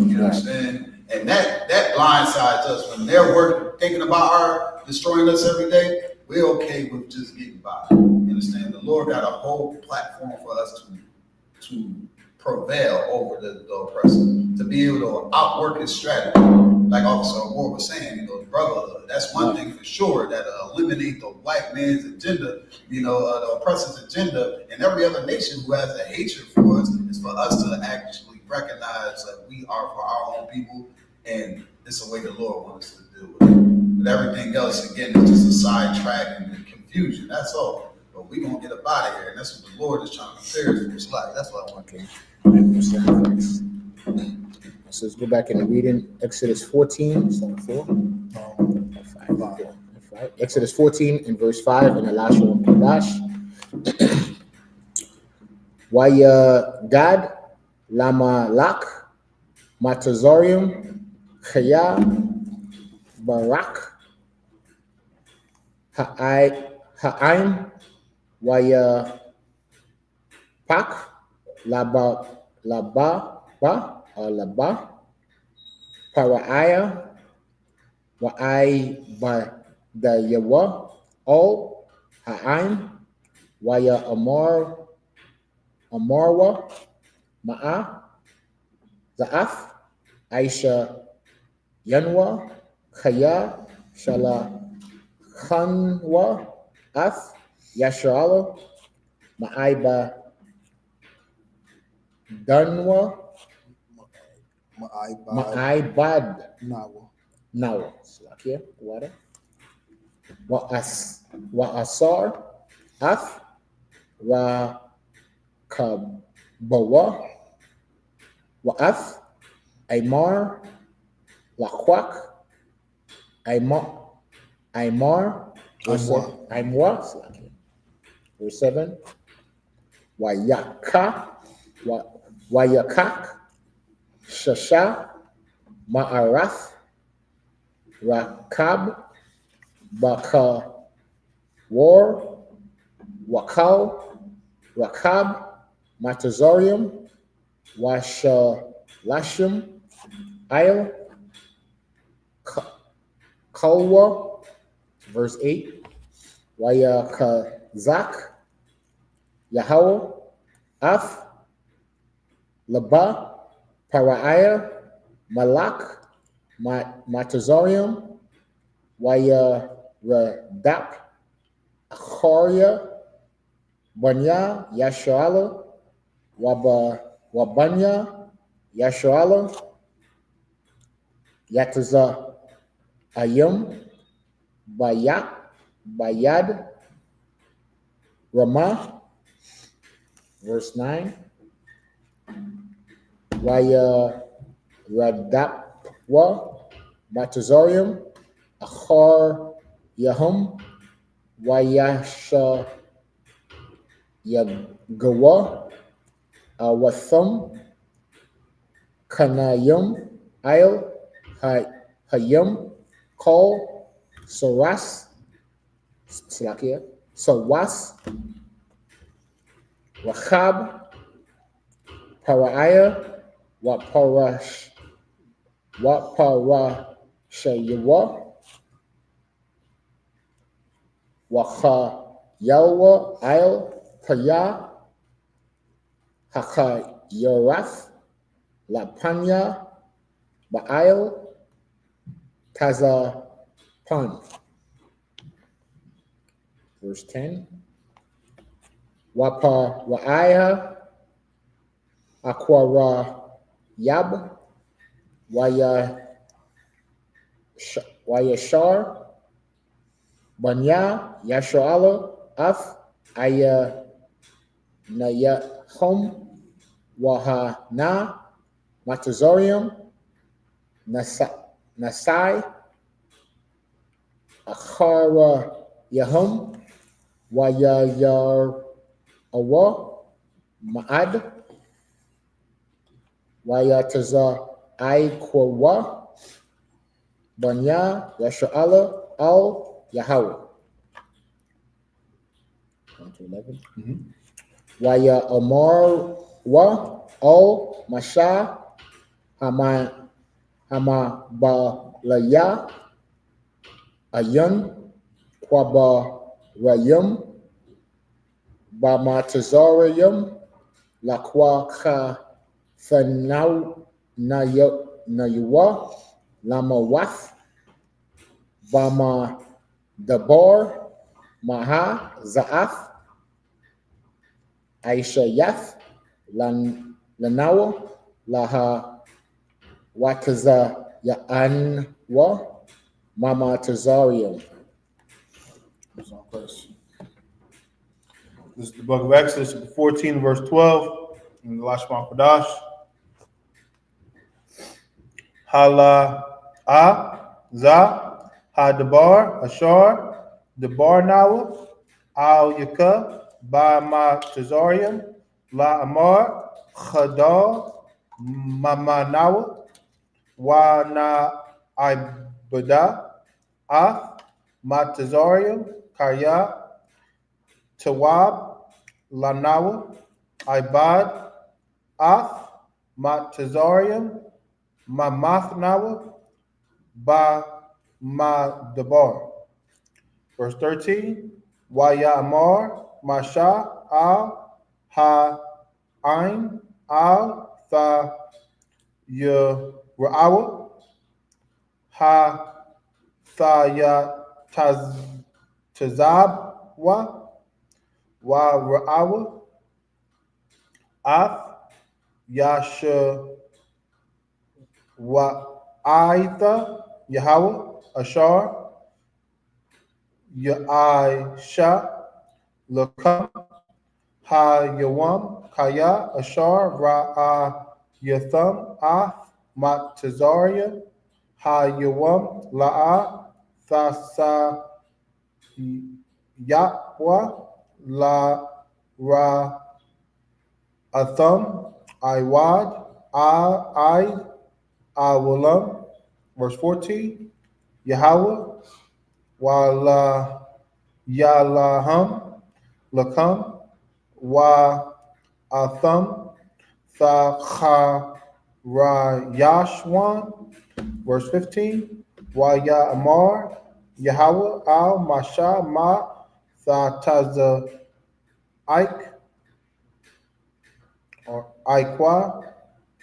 You know what I'm saying? And that blindsides us when they're working, thinking about destroying us every day. We're okay with just getting by. You understand? The Lord got a whole platform for us to prevail over the oppressor, to be able to outwork his strategy. Like Officer Ward was saying, brotherhood. That's one thing for sure, that eliminate the white man's agenda, the oppressor's agenda, and every other nation who has a hatred for us, is for us to actually recognize that we are for our own people, and it's the way the Lord wants us to deal with it. But everything else, again, is just a sidetrack and confusion. That's all. But we're going to get up out of here, and that's what the Lord is trying to prepare for his life. That's what I want to. So let's go back in the reading. Exodus 14, start 4. 5. Exodus 14 in verse 5 in Elisha and Kodash. Gad, Lama Lak, Matazorium, Chaya, Barak, Ha'aim, Pak, Laba, Paraya, Wa'ai Badayawa, All, Ha'aim, Waya Amarwa, Ma'a, Za'af, Aisha Yanwa, Khaya, Shala Khanwa, Ath, Yasharala, Ma'aiba Danwa, Ma'aibad Nawa, Slakia, Wada, Wa'asar, Ath, Rakabawa, Wa'ath, Aymar, Lakwak, Aymar, verse 7, Wayakak, Shasha, Ma'arath, Rakab, War, Wakal, Rakab, Matazorium, Washalashim, Il, Kalwa, verse 8, Wayakazak, Yahawah, Af, Laba, Paraiah, Malak, Matazorium, Wayaradap, Achoria, Banya, Yashuala, Wabanya, Yashuala, Yataza, Ayum, Bayad, Ramah, verse 9, Radapwa, Matazorium, Achar Yahum, Wayasha Yagawa, Awathum, Kanayum, Il, Hayum, Kol, Saras, Slakia, Sawas, Wachab, Paraiah, Waparashayawa, Wachayawa, Il, Paya, Hakayorath, Lapanya, Baal, Tazapan. Verse 10. Waparaiah, Aquara Yab, Wayashar, Banya, Yashuala, Af, Aya Nayahum, Wahana, Matazorium, Nasai, Achara Yahum, Wayayar Awa, Ma'ad, Wayataza Aikwawa, Banya, Yashuala, Al Yahawah. 1 to 11. Waya Omar wa Al Masha Hama Balaya Ayun Kwaba Rayum Bamatazarium Lakwa Ka Fanau Nayuwa Lamawath Bama Dabar Maha Za'af Aisha Yath Lanawa Laha Wakaza Ya'anwa Mama Tazarium. This is the book of Exodus, 14, verse 12, in the Lashman Kodash. Hala Za Hadabar Ashar Debar Nawa Al-Yaka Ba Ma Tazarium La Amar Khadar Mama Nawa Wa Na Ibada Ah Matazarium Kaya Tawab Lanawa Ibad Ah Matazarium Mamathnawa Ba Ma Dabar. Verse 13, Waya Amar Masha Al Ha Ain Al Tha Yura'awa Ha Tha Ya Tazab Wa Ra'awa Af Yasha Wa'aitha Yahawah Ashar Ya'isha Lakam Ha Yawam Kaya Ashar Ra'a Yatham Ah Matazariya Ha Yawam La'a Thasa Yahwa La Ra Atham Iwad I Awalam. Verse 14, Yahawah Wala Yalaham, Lakam, Wa Atham, Yashwan, verse 15, Wa Ya Amar, Yahawah al Masha Ma Taza Ike or Aikwa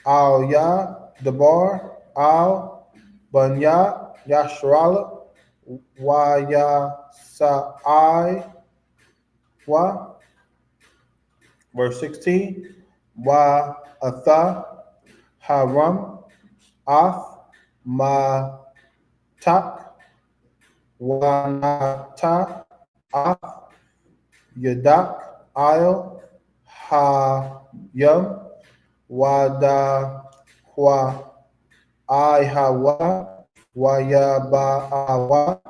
al Ya Dabar al Banya Yashrala Wa Ya Sa'i Wa, verse 16, Wa Atha Haram Ath Ma Tak Wa Nata Ath Yadak Al Hayam Wada Kwa I.H.A.W.A Wayaba'awa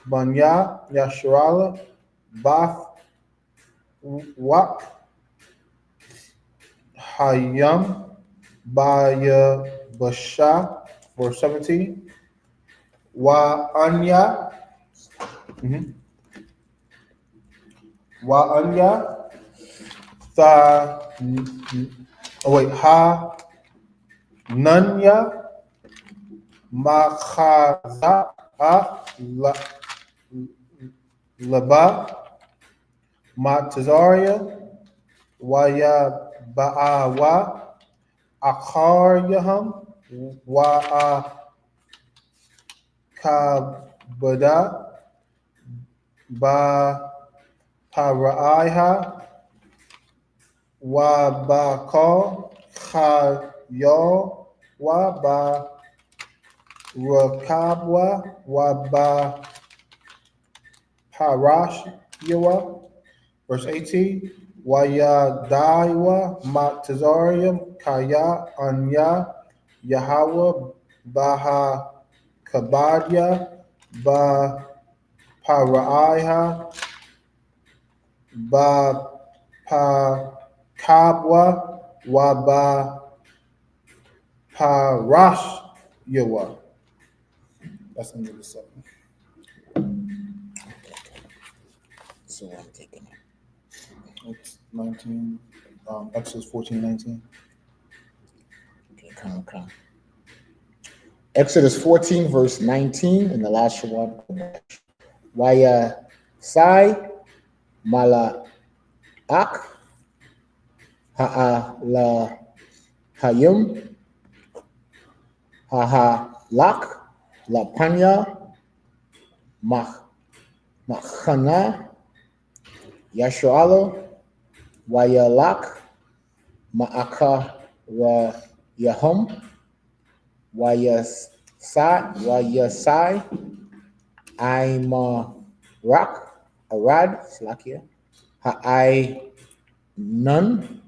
Banya Yashrala Bath Wak Hayam Baya Basha, verse 17, Wa Anya, Wa Anya, Tha, Ha Nanya, Machaza, Laba, Matazaria, Waya Ba'awa, Akar Yaham, Wa Kabada, Ba Paraiha, Wa Bakal, Khayo, Wa Ba Rakabwa, Wa Ba Parash Yawa, verse 18, Waya Daiwa, Matazarium, Kaya, Anya, Yahawah, Baha Kabadya, Ba Paraiha, Ba Pakabwa, Wa Ba Parash Yawa. That's the end of the seven. So I'm taking it. It's 19, Exodus 14:19. Okay, come. Exodus 14, verse 19, and the last one. Sai Malak Ha'ala Hayum Hahalak Lapanya Machana Yashuala Wayalak Ma'aka Yahum Wayasai Imarak Arad Slakia Ha'ai Nun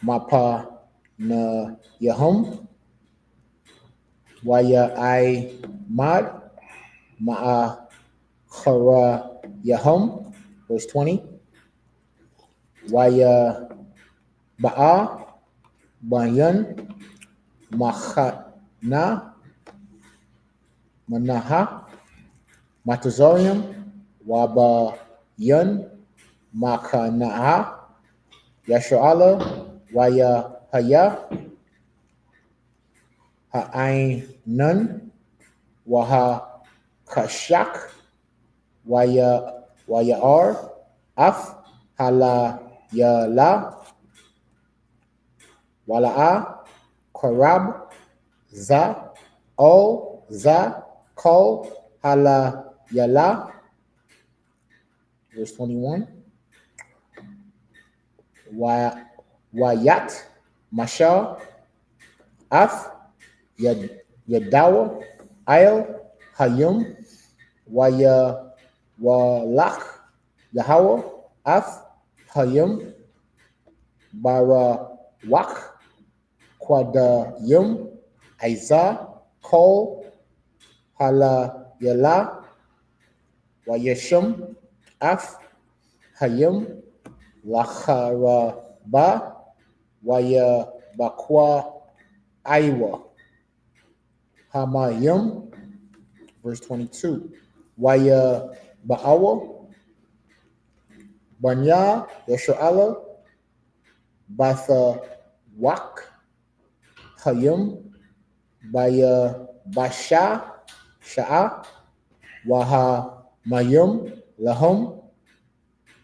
Mapa Na Yahum Waya I Mad Ma'a Khara Yahum, verse 20. Waya Ba'a Bayan Machana Manaha Matazorium Waba Yun Makanaha Yashuala Waya Haya Ha'ain Nun Waha Kashak Wayar Af Hala Yala Wala'a Korab Za O Za Ko Hala Yala, verse 21. Wayat Masha Af Yadawa Il Hayum Waya Walak Yahawah Af Hayum Bara Wak Quadayum Isa Kol Hala Yala Wayashum Af Hayum Lacharaba Waya Bakwa Iwa Hamayum, verse 22. Waya Ba'awa Banya, Yashu'Allah, Batha Wak, Hayum, Baya Basha, Sha'a, Waha Mayum, Lahum,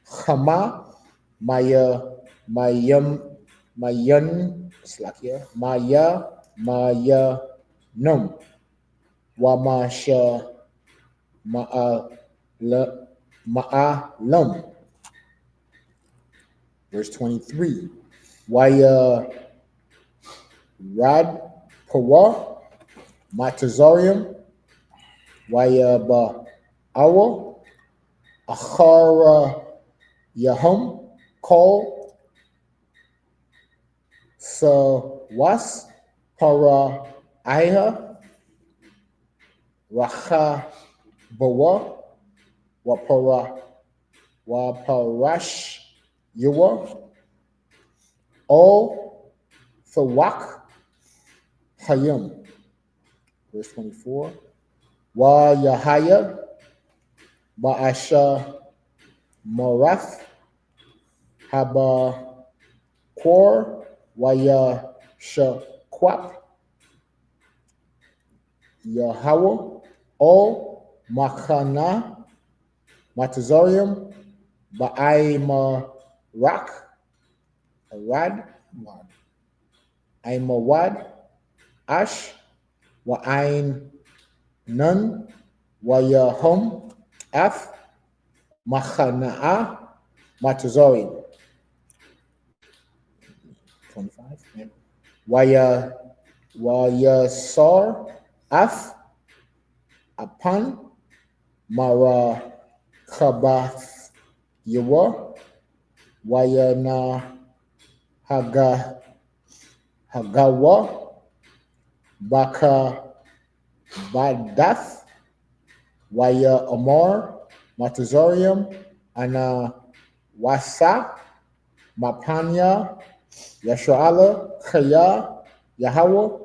Hama, Maya, Mayan, Slakia, Maya, Num, Wamasha, Ma'alam. Verse 23. Waya Rad Pawa, Matazarium, Waya Ba Awa, Achara Yahum, Kol, Sawas, Para Iha, Racha Bawa, Waparash Yuwa, all Thawak Hayim. Verse 24. Wa Yahaya Ba'asha Morath Haba Kor Waya Shakwap Yahawah all Makana Matazorium Ba'aima Rak Arad Aimawad Ash Wa'ain Nun Wayahum Af Machana'a Matazorium 25. Wayasar Af Apan Mara Kabath Yawa Wayana Hagawa Baka Badath Waya Amar Matazorium Ana Wasa Mapanya Yashu'Allah Kaya Yahawah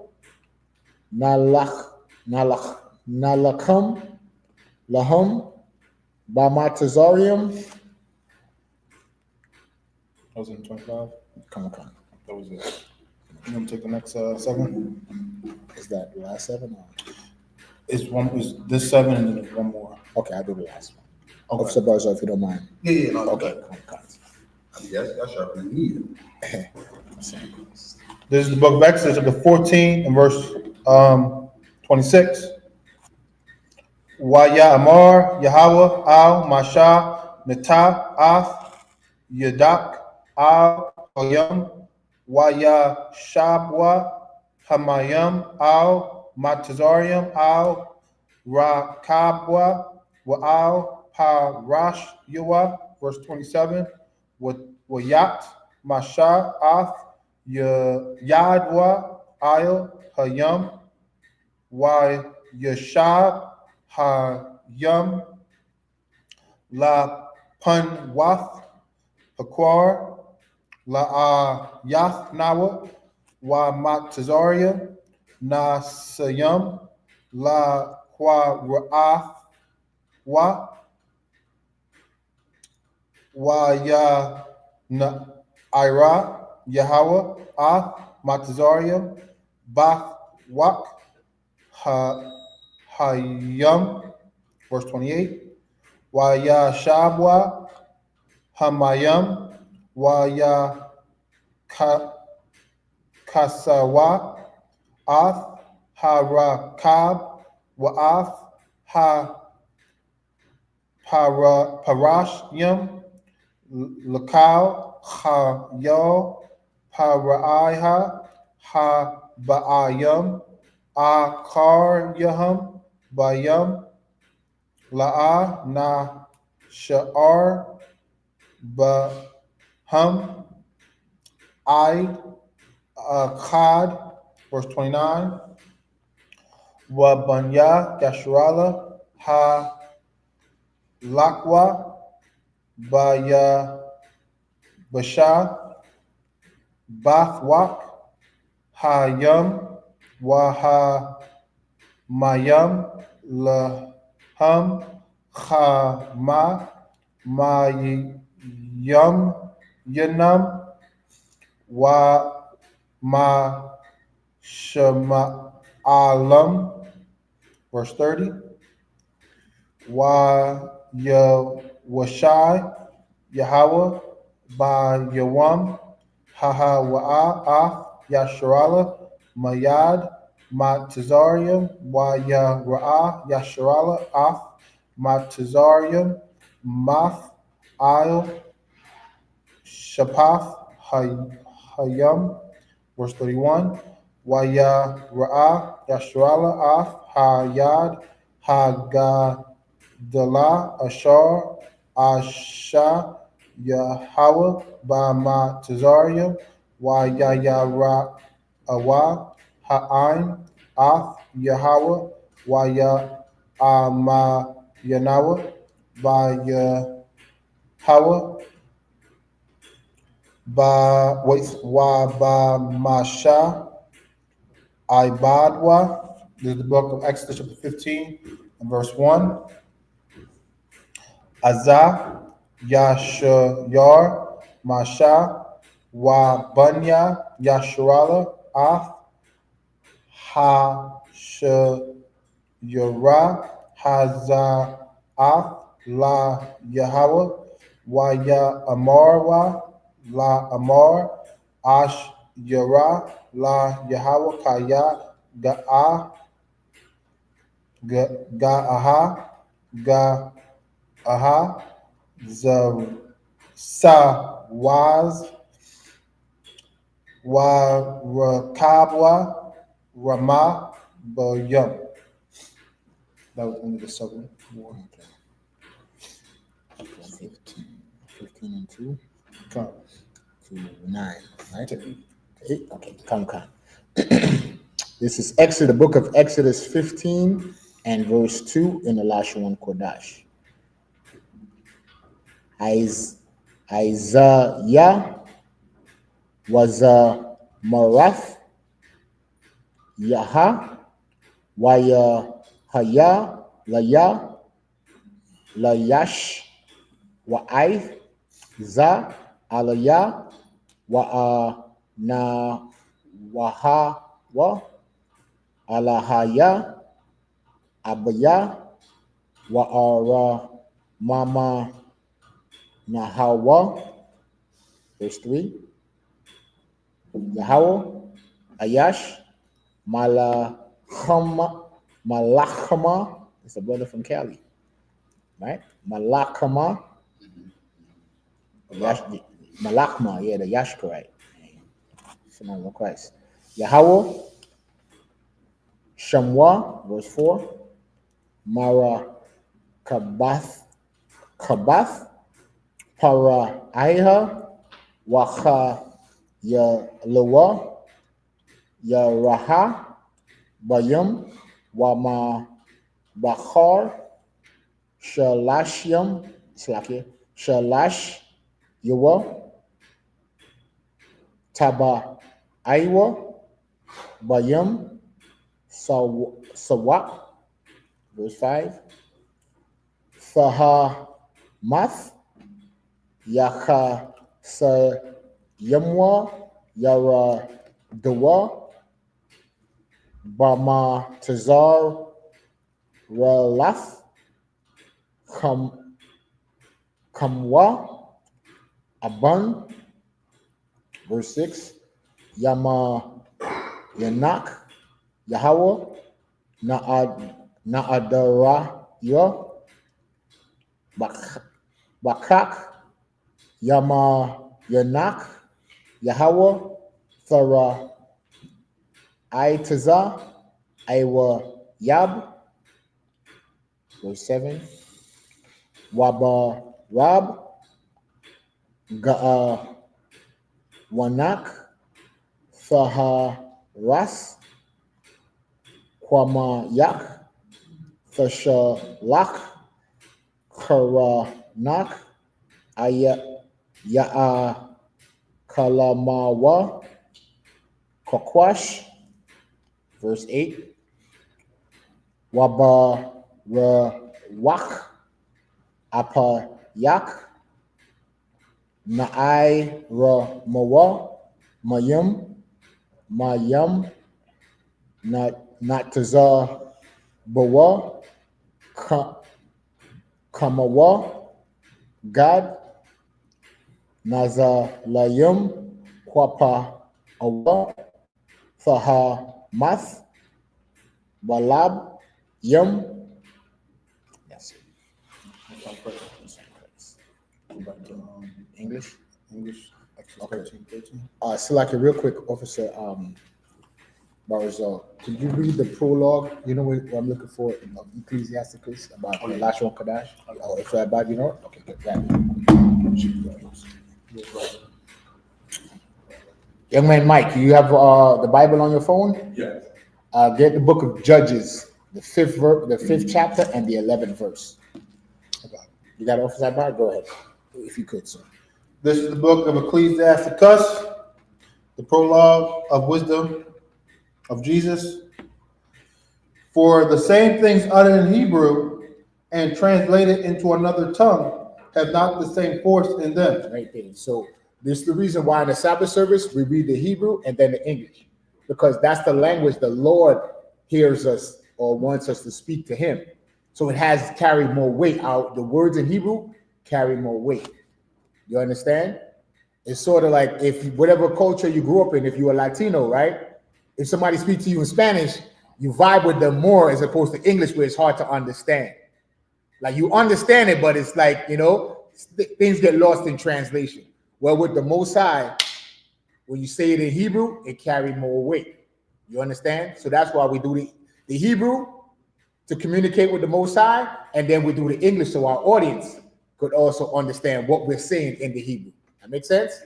Nalakam Lahum Bamatazorium. That was in 25. Come on. That was it. You want to take the next 7? Is that the last 7? Is this 7 and then there's one more. Okay, I'll do the last one. Okay. Officer Barzo, if you don't mind. Yeah, no, Okay. Yes, that's sharpening me. This is the book of Exodus, chapter 14 and verse 26. Waya Amar, Yahawah, Al, Masha, Nata, Ath, Yadak, Al, Hayam, Waya Shabwa, Hamayam, Al, Matazarium, Al, Rakabwa, Wa'al, Parash, Yuwa, verse 27. Wayat, Masha, Ath, Yadwa, Al, Hayam, Wa Yashab, Hayam, La Punwath, Hakwar, La Yathnawa, Wa Matazaria, Na Sayam, La Kwa Ra'ath, Wa Ya Na Ira, Yahawah, Matazaria, Bath Wak, Hayam, verse 28. Wa ya Shabwa, Hamayam, Wa ya Kasawa, Ath, Harakab, Wa'ath, Parashyam, Lakal, Hayal, Paraiha, Ba'ayam, Akar Yaham, Bayam, La'a na Sha'ar Baham Aid Akkad, verse 29. Wa Banya Yashu'Allah Ha Lakwa Baya Basha Bathwak Hayam Waha Mayam Laham Chama Yum Yanam Wa Ma Shema Alam, verse 30. YAHUSHI Yahawah Ba Yawam YAHAWAH Yasharala Mayad Matazarium YAHWAH Yasharala Matazarium Math Il Shapath Hayam, verse 31. Waya Yashrala Hayad Hagadala Ashar Asha Yahawah Bama Tazarium Waya Awa Ha'ain Yahawah Waya Ama Yanawa Yahawah Ba Masha Ibadwa. This is the book of Exodus chapter 15 and verse 1. Azah Yashayar Masha Wa Banya Yasharala Shayara Haza La Yahawah Waya Amarwa La Amar Ash Yara La Yahawah Kaya Ga'aha Sawaz Wa Rakabwa Rama Bayam. That was under the Southern War. 15 and 2 Come. to 9, right? 8? Okay, come. This is Exodus, the book of Exodus 15 and verse 2 in the Lashawan Kodash. Isaiah was a Marath Yaha Wayahaya Laya Layash Wa'ai Za Alaya Na Wahawa Alahaya Abaya Wa'ara Mama Nahawa, verse 3. Yahawah Ayash Malachama, it's a brother from Cali, right? Malachama, Malachma, yeah, the YASHUA, Son of Christ. Yahawah Shamwa, verse 4. Mara Kabath, Para Aiha, Wacha Yalawa, Yaraha, Bayam, Wama Bakhar, Shalashyam, Shalash, Yawa, Taba Aiwa, Bayam, Sawak, verse 5. Fahamath, Yaka Yamwa, Yara Dawa, Bama Tazar Ralath, Kamwa, Aban, verse 6. Yama Yanak, Yahawah, Naadaraya, Bakak, Yama Yanak, Yahawah, Thara Aitaza, Iwa Yab, verse 7. Waba Rab, Ga'a Wanak, Thaha Ras, Kwama Yak, Thashalak, Karanak, Ya'a Kalamawa, Kokwash, verse 8. Waba Rawak, Apa Yak, Na'ai Ra Mawa Mayum Mayum Nataza Bawa Kamawa God Naza Layum Kwapa Awa Faha Math Balab Yum. That's it. English? English, Exodus Okay. 13. Select real quick, Officer Barzal. Could you read the prologue? You know what I'm looking for in Ecclesiasticus about the last one, Kadash? Oh, if that bad, you know? Okay, get that. Young man Mike, you have the Bible on your phone? Yes. Get the book of Judges, the fifth chapter and the 11th verse. You got Officer Barzal? Go ahead, if you could, sir. This is the book of Ecclesiasticus, the prologue of wisdom of Jesus. For the same things uttered in Hebrew and translated into another tongue have not the same force in them. Right there. So this is the reason why in the Sabbath service we read the Hebrew and then the English, because that's the language the Lord hears us or wants us to speak to Him. So it has carried more weight. The words in Hebrew carry more weight. You understand? It's sort of like if whatever culture you grew up in, if you're a Latino, right? If somebody speaks to you in Spanish, you vibe with them more as opposed to English, where it's hard to understand. Like you understand it, but it's like, things get lost in translation. Well, with the Most High, when you say it in Hebrew, it carries more weight. You understand? So that's why we do the Hebrew to communicate with the Most High, and then we do the English so our audience could also understand what we're saying in the Hebrew. That makes sense?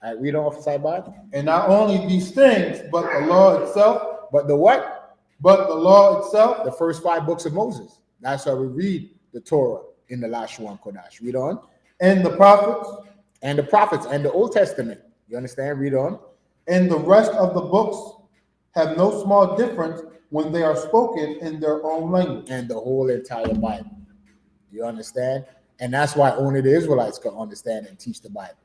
All right, read on, Officer Ibad. And not only these things, but the law itself. But the what? But the law itself. The first 5 books of Moses. That's why we read the Torah in the YAHUAH Kodash. Read on. And the prophets. And the prophets and the Old Testament. You understand? Read on. And the rest of the books have no small difference when they are spoken in their own language. And the whole entire Bible. You understand? And that's why only the Israelites can understand and teach the Bible.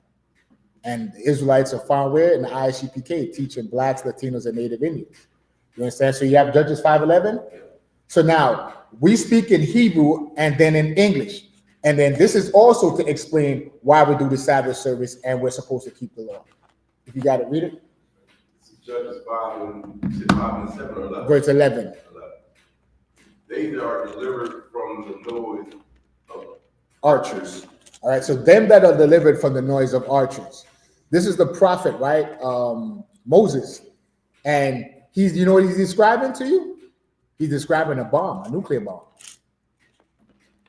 And the Israelites are found where? In the I.S.U.P.K, teaching blacks, Latinos, and Native Indians. You understand? So you have Judges 5:11. So now we speak in Hebrew and then in English. And then this is also to explain why we do the Sabbath service and we're supposed to keep the law. If you got it, read it. Judges 5 and 7 or 11. Verse 11. They that are delivered from the noise of Archers. All right, so them that are delivered from the noise of archers. This is the prophet, right? Moses. And you know what he's describing to you? He's describing a bomb, a nuclear bomb.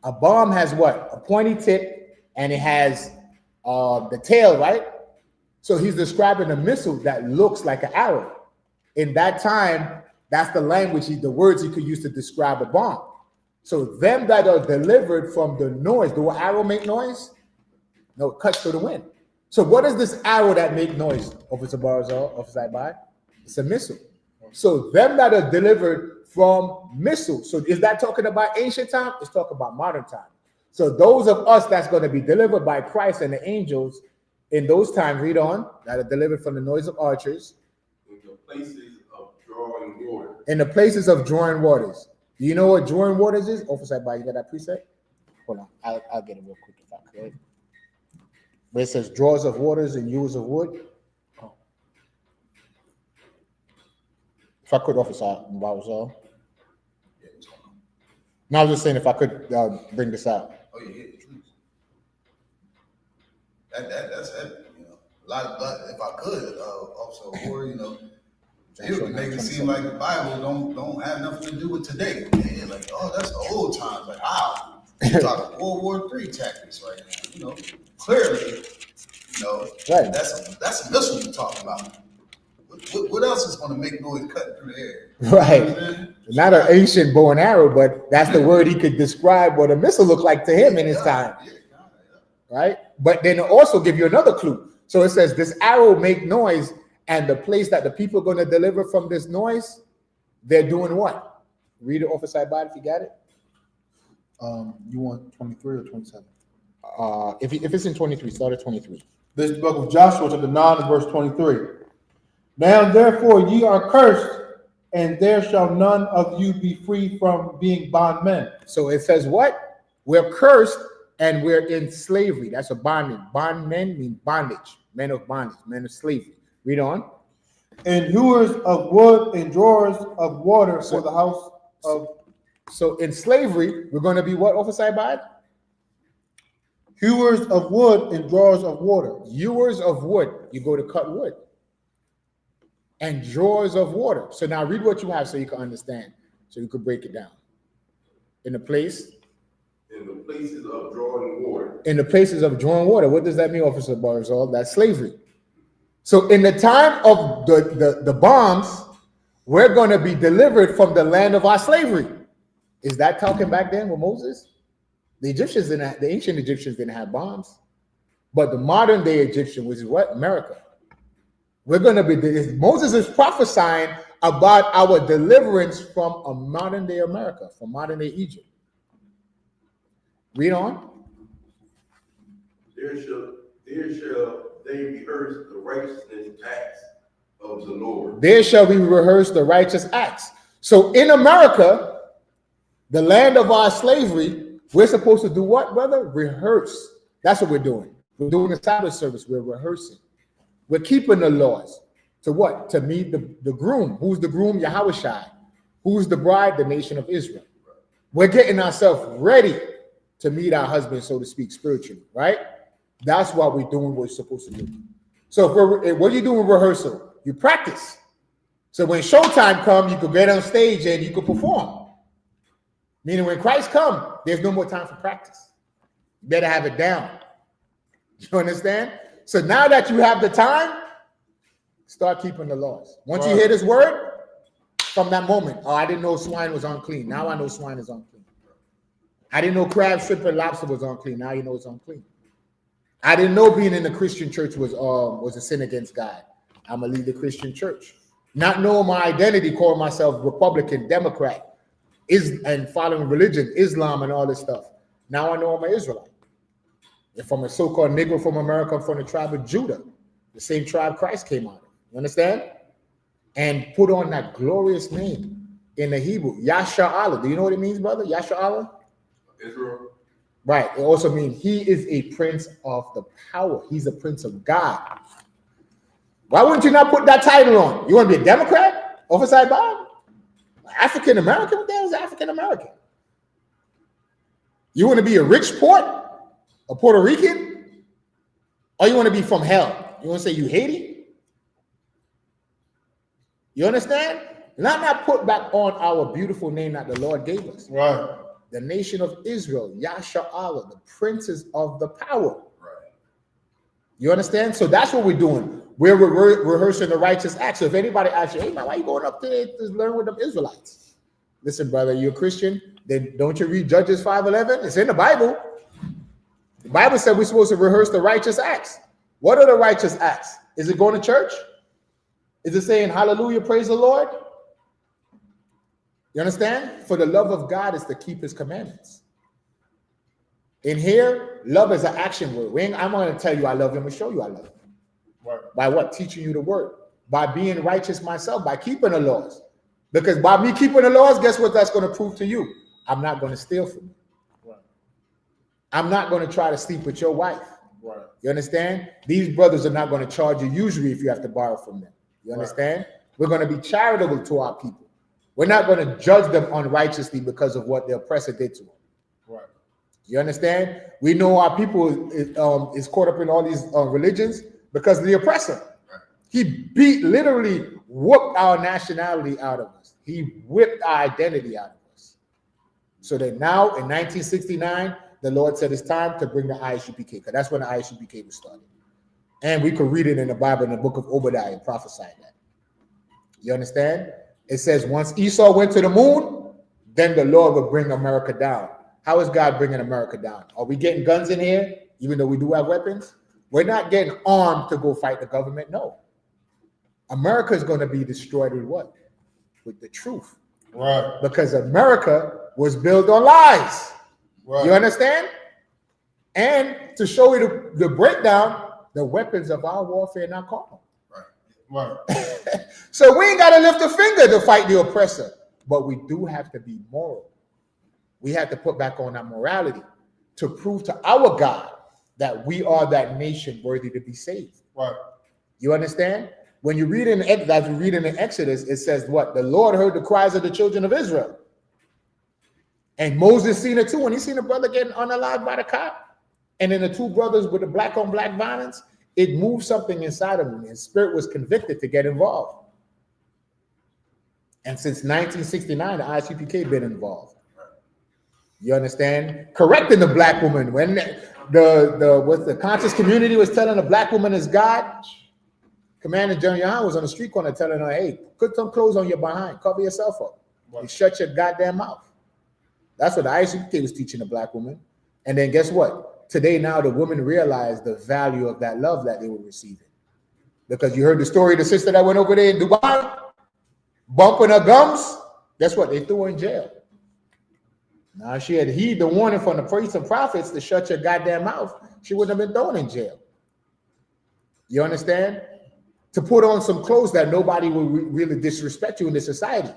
A bomb has what? A pointy tip, and it has the tail, right? So he's describing a missile that looks like an arrow. In that time, that's the language, the words he could use to describe a bomb. So them that are delivered from the noise, do an arrow make noise? No, it cuts through the wind. So what is this arrow that make noise, Officer Barzal, Officer Ibad? It's a missile. So them that are delivered from missiles. So is that talking about ancient time? It's talking about modern time. So those of us that's going to be delivered by Christ and the angels in those times, read on, that are delivered from the noise of archers. in the places of drawing water. In the places of drawing waters. Do you know what drawing waters is? Officer Ibad, you got that preset? Hold on, I'll get it real quick if I could. Where it says drawers of waters and hewers of wood. Oh. If I could, Officer Barzal. No, I was just saying if I could bring this out. Oh yeah, please. That's heavy, A lot of, if I could, also, or it would make it seem like the Bible don't have nothing to do with today. Man. Like, oh, that's the old times. Like, wow, you're talking World War III tactics right now. Clearly, Right. that's a missile you're talking about. What else is going to make noise cutting through the air? Right. Not an ancient bow and arrow, but that's the word he could describe what a missile looked like to him in his time. Right? But then it also give you another clue. So it says this arrow make noise, and the place that the people are going to deliver from this noise, they're doing what? Read it, Officer Ibad, if you got it. You want 23 or 27? if it's in 23, start at 23. This is the book of Joshua, chapter 9, and verse 23. Now therefore ye are cursed, and there shall none of you be free from being bondmen. So it says what? We're cursed and we're in slavery. That's a bondage. Bondmen mean bondage. Men of bondage, men of slavery. Read on. And hewers of wood and drawers of water for the house of. So in slavery, we're going to be what, Officer Ibad? Hewers of wood and drawers of water. Hewers of wood. You go to cut wood. And drawers of water. So now read what you have so you can understand. So you could break it down. In the place. In the places of drawing water. In the places of drawing water. What does that mean, Officer Barzal? That's slavery. So in the time of the bombs, we're going to be delivered from the land of our slavery. Is that talking back then with Moses? The Egyptians didn't have, the ancient Egyptians didn't have bombs. But the modern day Egyptian, which is what? America. We're going to be, Moses is prophesying about our deliverance from a modern day America, from modern day Egypt. Read on. There shall they rehearse the righteousness acts of the Lord. There shall we rehearse the righteous acts. So in America, the land of our slavery, we're supposed to do what, brother? Rehearse. That's what we're doing. We're doing a Sabbath service. We're rehearsing. We're keeping the laws. To what? To meet the groom. Who's the groom? Yahawashi. Who's the bride? The nation of Israel. We're getting ourselves ready to meet our husband, so to speak, spiritually, right? That's what we're doing what we're supposed to do. So what do you do in rehearsal? You practice. So when showtime comes, you could get on stage and you could perform. Meaning when Christ comes, there's no more time for practice. You better have it down. You understand? So now that you have the time, start keeping the laws. Once you hear this word, from that moment, oh, I didn't know swine was unclean. Now I know swine is unclean. I didn't know crab, shrimp, and lobster was unclean. Now you know it's unclean. I didn't know being in the Christian church was a sin against God. I'm gonna leave the Christian church. Not knowing my identity, calling myself Republican, Democrat, and following religion, Islam, and all this stuff. Now I know I'm an Israelite. If I'm a so-called Negro from America, I'm from the tribe of Judah, the same tribe Christ came out of. You understand? And put on that glorious name in the Hebrew, YAHSHUA. Do you know what it means, brother? YAHSHUA? Israel. Right. It also means he is a prince of the power. He's a prince of God. Why wouldn't you not put that title on? You want to be a Democrat? Oversight Bob? African American? What the hell is African American? You want to be a rich port? A Puerto Rican? Or you want to be from hell? You want to say you Haiti? You understand? Not put back on our beautiful name that the Lord gave us. Right. The nation of Israel, YAHSHUA, the princes of the power. Right. You understand? So that's what we're doing. We're rehearsing the righteous acts. So if anybody asks you, hey man, why are you going up there to learn with them Israelites? Listen, brother, you're a Christian, then don't you read Judges 5:11? It's in the Bible. The Bible said we're supposed to rehearse the righteous acts. What are the righteous acts? Is it going to church? Is it saying hallelujah, praise the Lord? You understand? For the love of God is to keep his commandments. In here, love is an action word. I'm going to tell you I love him and show you I love him. Right. By what? Teaching you the word. By being righteous myself, by keeping the laws. Because by me keeping the laws, guess what that's going to prove to you? I'm not going to steal from you. Right. I'm not going to try to sleep with your wife. Right. You understand? These brothers are not going to charge you usually if you have to borrow from them. You understand? Right. We're going to be charitable to our people. We're not going to judge them unrighteously because of what the oppressor did to them. Right. You understand? We know our people is caught up in all these religions because of the oppressor. Right. He literally whooped our nationality out of us. He whipped our identity out of us. So that now in 1969, the Lord said it's time to bring the I.S.U.P.K, because that's when the I.S.U.P.K was started. And we could read it in the Bible in the book of Obadiah and prophesy that. You understand? It says once Esau went to the moon, then the Lord would bring America down. How is God bringing America down? Are we getting guns in here, even though we do have weapons? We're not getting armed to go fight the government. No. America is going to be destroyed with what? With the truth. Right. Because America was built on lies. Right. You understand? And to show you the breakdown, the weapons of our warfare not carnal. Right. So we ain't got to lift a finger to fight the oppressor, but we do have to be moral. We have to put back on our morality to prove to our God that we are that nation worthy to be saved. Right. You understand? When you read as we read in the Exodus, it says what? The Lord heard the cries of the children of Israel. And Moses seen it too. When he seen a brother getting unalived by the cop, and then the two brothers with the black on black violence, it moved something inside of him. His spirit was convicted to get involved. And since 1969, the I.S.U.P.K been involved. You understand? Correcting the black woman when the conscious community was telling the black woman is God. Commander General YAHANNA was on the street corner telling her, hey, put some clothes on your behind, cover yourself up, and shut your goddamn mouth. That's what the I.S.U.P.K was teaching the black woman. And then guess what? Today now the women realize the value of that love that they were receiving. Because you heard the story of the sister that went over there in Dubai, bumping her gums. Guess what? They threw her in jail. Now, if she had heeded the warning from the priests and prophets to shut your goddamn mouth, she wouldn't have been thrown in jail. You understand? To put on some clothes that nobody will really disrespect you in this society.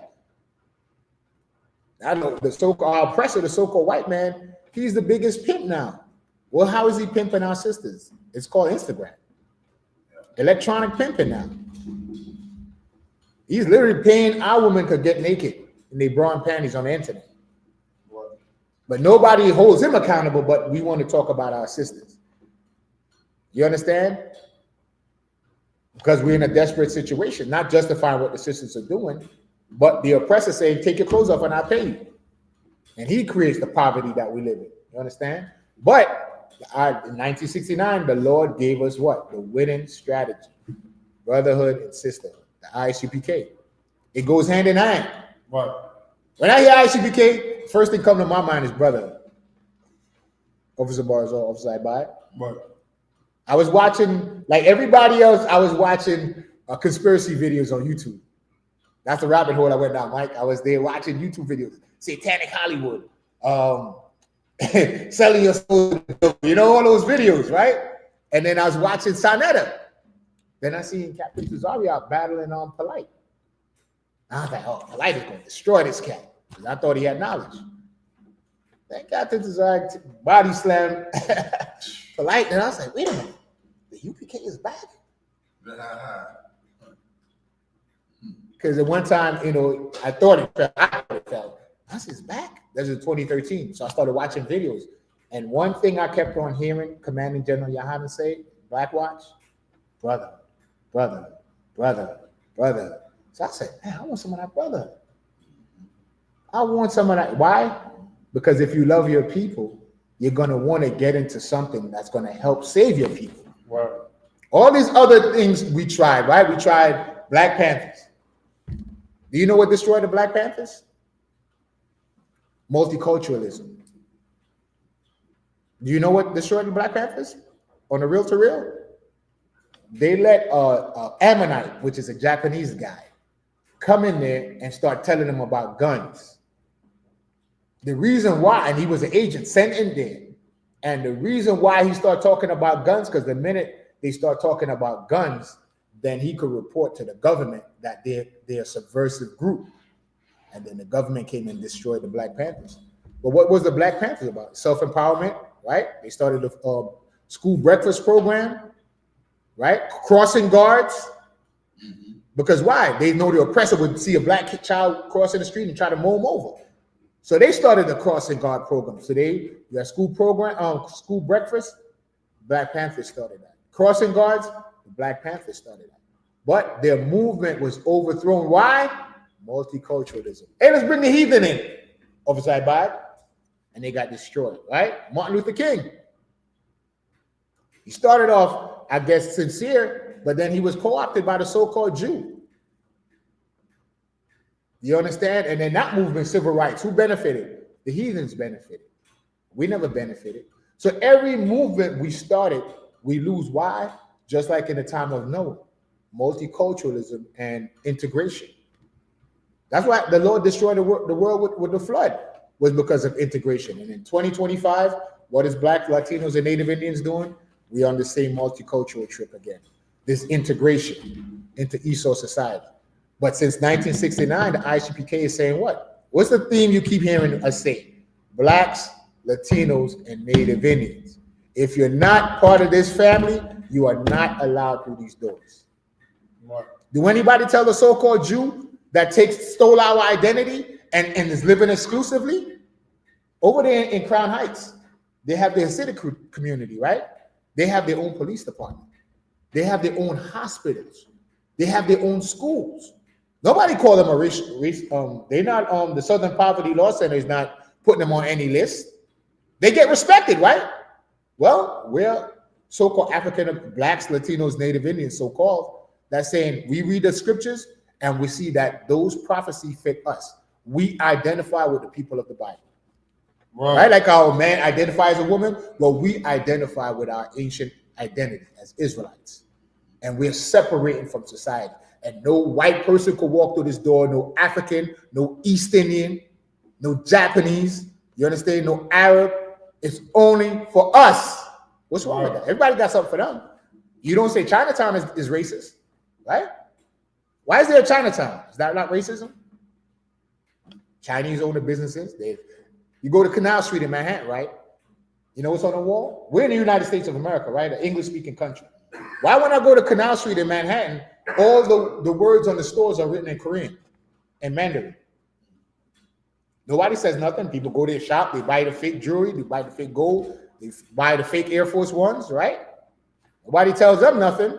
I know the so-called oppressor, the so-called white man, he's the biggest pimp now. Well, how is he pimping our sisters? It's called Instagram. Electronic pimping now. He's literally paying our women to get naked in their bra and panties on the internet. But nobody holds him accountable, but we want to talk about our sisters. You understand? Because we're in a desperate situation, not justifying what the sisters are doing, but the oppressor saying, take your clothes off and I'll pay you. And he creates the poverty that we live in. You understand? But in 1969, the Lord gave us what? The winning strategy. Brotherhood and sisterhood. The I.S.U.P.K. It goes hand in hand. Right. When I hear I.S.U.P.K, first thing come to my mind is brotherhood. Officer Barzal, Officer I.B.I. Right. I was watching, like everybody else, I was watching conspiracy videos on YouTube. That's the rabbit hole I went down, Mike. I was there watching YouTube videos. Satanic Hollywood. Selling your soul. You know, all those videos, right? And then I was watching Sonetta. Then I seen Captain Tazari out battling on Polite. I was like, oh, Polite is going to destroy this cat. Because I thought he had knowledge. Then Captain Tazari body slam Polite. And I was like, wait a minute. The UPK is back? Because at one time, you know, I thought it fell. I said, it's back. That's in 2013. So I started watching videos. And one thing I kept on hearing Commanding General YAHANNA say, Blackwatch, brother, brother, brother, brother. So I said, man, I want some of that brother. I want some of that. Why? Because if you love your people, you're going to want to get into something that's going to help save your people. Right. All these other things we tried, right? We tried Black Panthers. Do you know what destroyed the Black Panthers? Multiculturalism. Do you know what destroyed the Black Panthers? On the real to real? They let Ammonite, which is a Japanese guy, come in there and start telling them about guns. The reason why, and he was an agent sent in there, and the reason why he started talking about guns, because the minute they start talking about guns, then he could report to the government that they're a subversive group. And then the government came and destroyed the Black Panthers. But what was the Black Panthers about? Self-empowerment, right? They started a school breakfast program, right? Crossing guards. Because why? They know the oppressor would see a black child crossing the street and try to mow him over. So they started the crossing guard program. So you got school program, school breakfast, Black Panthers started that. Crossing guards, the Black Panthers started that. But their movement was overthrown. Why? Multiculturalism. Hey, let's bring the heathen in. Officer I.B.I. And they got destroyed, right? Martin Luther King. He started off, I guess, sincere, but then he was co-opted by the so-called Jew. You understand? And then that movement, civil rights, who benefited? The heathens benefited. We never benefited. So every movement we started, we lose. Why? Just like in the time of Noah, multiculturalism and integration. That's why the Lord destroyed the world with the flood, was because of integration. And in 2025, what is Black, Latinos, and Native Indians doing? We on the same multicultural trip again. This integration into ESO society. But since 1969, the I.S.U.P.K is saying what? What's the theme you keep hearing us say? Blacks, Latinos, and Native Indians. If you're not part of this family, you are not allowed through these doors. Right. Do anybody tell the so-called Jew that stole our identity and is living exclusively? Over there in Crown Heights, they have their Hasidic community, right? They have their own police department. They have their own hospitals. They have their own schools. Nobody call them a race. They're not. The Southern Poverty Law Center is not putting them on any list. They get respected, right? Well, we're so-called African Blacks, Latinos, Native Indians, so-called. That's saying we read the scriptures and we see that those prophecies fit us. We identify with the people of the Bible. Right? Like our man identifies as a woman, well, we identify with our ancient identity as Israelites. And we're separating from society. And no white person could walk through this door, no African, no East Indian, no Japanese, you understand? No Arab. It's only for us. What's wrong with that? Everybody got something for them. You don't say Chinatown is racist, right? Why is there a Chinatown? Is that not racism? Chinese own the businesses. You go to Canal Street in Manhattan, right? You know what's on the wall? We're in the United States of America, right? An English-speaking country. Why when I go to Canal Street in Manhattan, all the words on the stores are written in Korean and Mandarin? Nobody says nothing. People go there, shop, they buy the fake jewelry, they buy the fake gold, they buy the fake Air Force Ones, right? Nobody tells them nothing,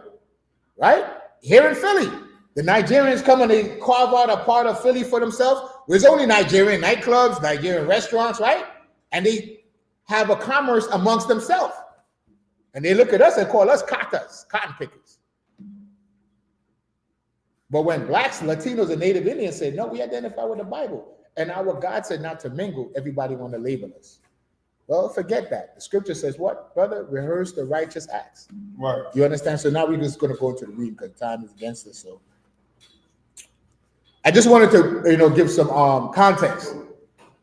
right? Here in Philly, the Nigerians come and they carve out a part of Philly for themselves. There's only Nigerian nightclubs, Nigerian restaurants, right? And they have a commerce amongst themselves. And they look at us and call us katas, cotton pickers. But when Blacks, Latinos, and Native Indians said, no, we identify with the Bible. And our God said not to mingle, everybody want to label us. Well, forget that. The scripture says what, brother? Rehearse the righteous acts. Right. You understand? So now we're just going to go into the reading because time is against us. So I just wanted to, give some context.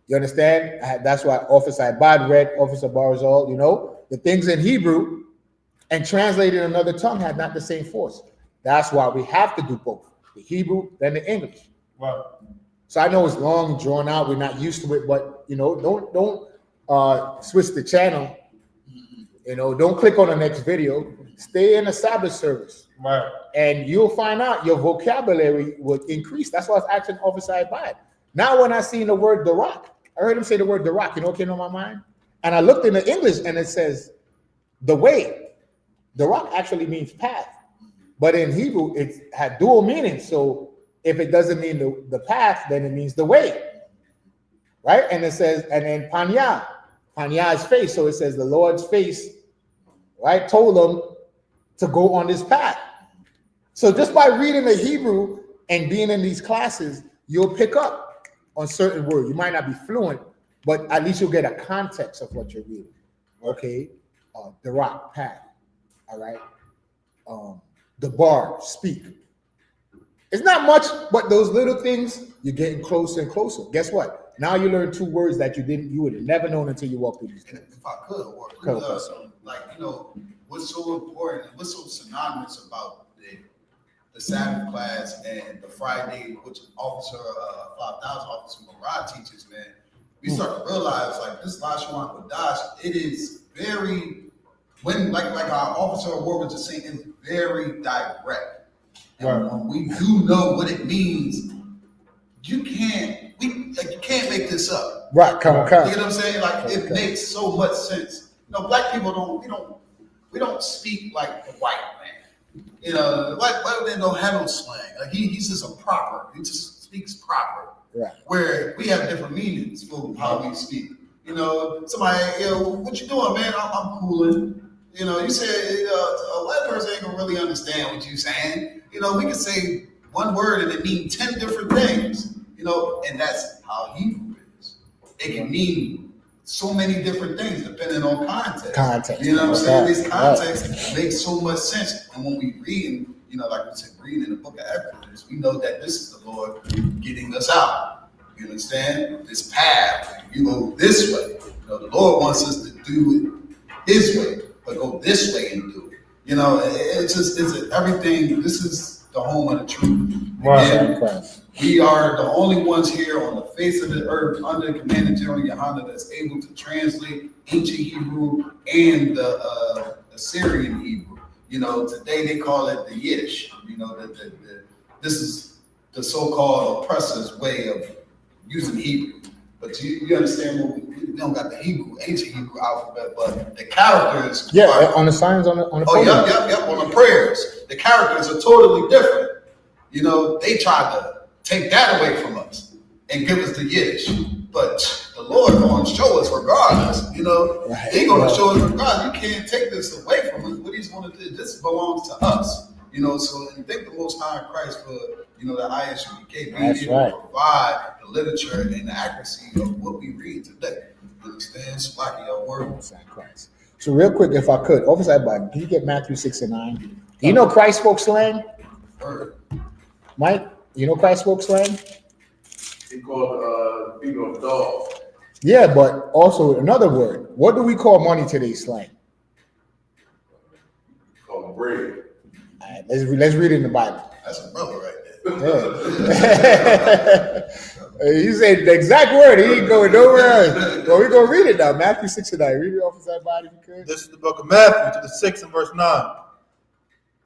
You understand? That's why Officer Ibad read, Officer Barzal, the things in Hebrew and translated in another tongue had not the same force. That's why we have to do both, the Hebrew then the English. Right. So I know it's long, drawn out. We're not used to it, but don't switch the channel. Don't click on the next video. Stay in the Sabbath service. Right. And you'll find out your vocabulary will increase. That's why I was asking Officer Ibad. Now when I seen the word the rock, I heard him say the word the rock. You know what came to my mind? And I looked in the English and it says the way. The rock actually means path. But in Hebrew, it had dual meaning. So if it doesn't mean the path, then it means the way. Right? And it says, and then Panya. Panya is face. So it says the Lord's face, right, told them to go on this path. So just by reading the Hebrew and being in these classes, you'll pick up on certain words. You might not be fluent, but at least you'll get a context of what you're reading. Okay? The rock, path. All right? The bar, speak. It's not much, but those little things, you're getting closer and closer. Guess what? Now you learn two words that you would have never known until you walked through these things. If I could, what's so important, what's so synonymous about the Sabbath class and the Friday, which Officer 5000 Officer Murad teaches, man, we start to realize like this YAHUSHUA Kodash, it is very, like our Officer Award was just saying, it's very direct. And when we do know what it means, you can't make this up. Right, come on. You know what I'm saying? Like it makes so much sense. Black people we don't speak like the white man. White man don't have no slang. Like he's just a proper. He just speaks proper. Right. Where we have different meanings for how we speak. Somebody, what you doing, man? I'm cooling. You said a white person ain't gonna really understand what you're saying. We can say one word and it means 10 different things. And that's how Hebrew is. It can mean so many different things depending on context. You know what I'm saying? This context makes so much sense. And when we read, like we said, read in the book of Exodus, we know that this is the Lord getting us out. You understand? This path, you go this way. The Lord wants us to do it his way, but go this way and do it. You know, it's everything. This is the home of the truth. And we are the only ones here on the face of the earth under the command of General YAHANNA that's able to translate ancient Hebrew and the Assyrian Hebrew. You know, today they call it the Yiddish. You know, this is the so-called oppressor's way of using Hebrew. But you understand what we don't got the Hebrew, ancient Hebrew alphabet, but the characters. Yeah, on the signs on the podium. Yep, on the prayers. The characters are totally different. You know, they tried to take that away from us and give us the Yiddish. But the Lord going to show us regardless. You know, He's going to show us regardless. You can't take this away from us. What He's going to do, this belongs to us. You know, so and thank the Most High Christ for, you know, the I.S.U.P.K. being able to provide the literature and the accuracy of what we read today. Understand? Splacking your word. Christ. So real quick, if I could, Officer Abad, do you get Matthew 6 and 9? Do you know Christ spoke slang? Mike, you know Christ spoke slang? He called people of dog. Yeah, but also another word. What do we call money today slang? Called bread. All right, let's read it in the Bible. That's a brother right there. Yeah. You say the exact word. He ain't going nowhere else. Well, we're going to read it now. Matthew 6 and 9. Read it off that body if you could. This is the book of Matthew, to the 6th and verse 9.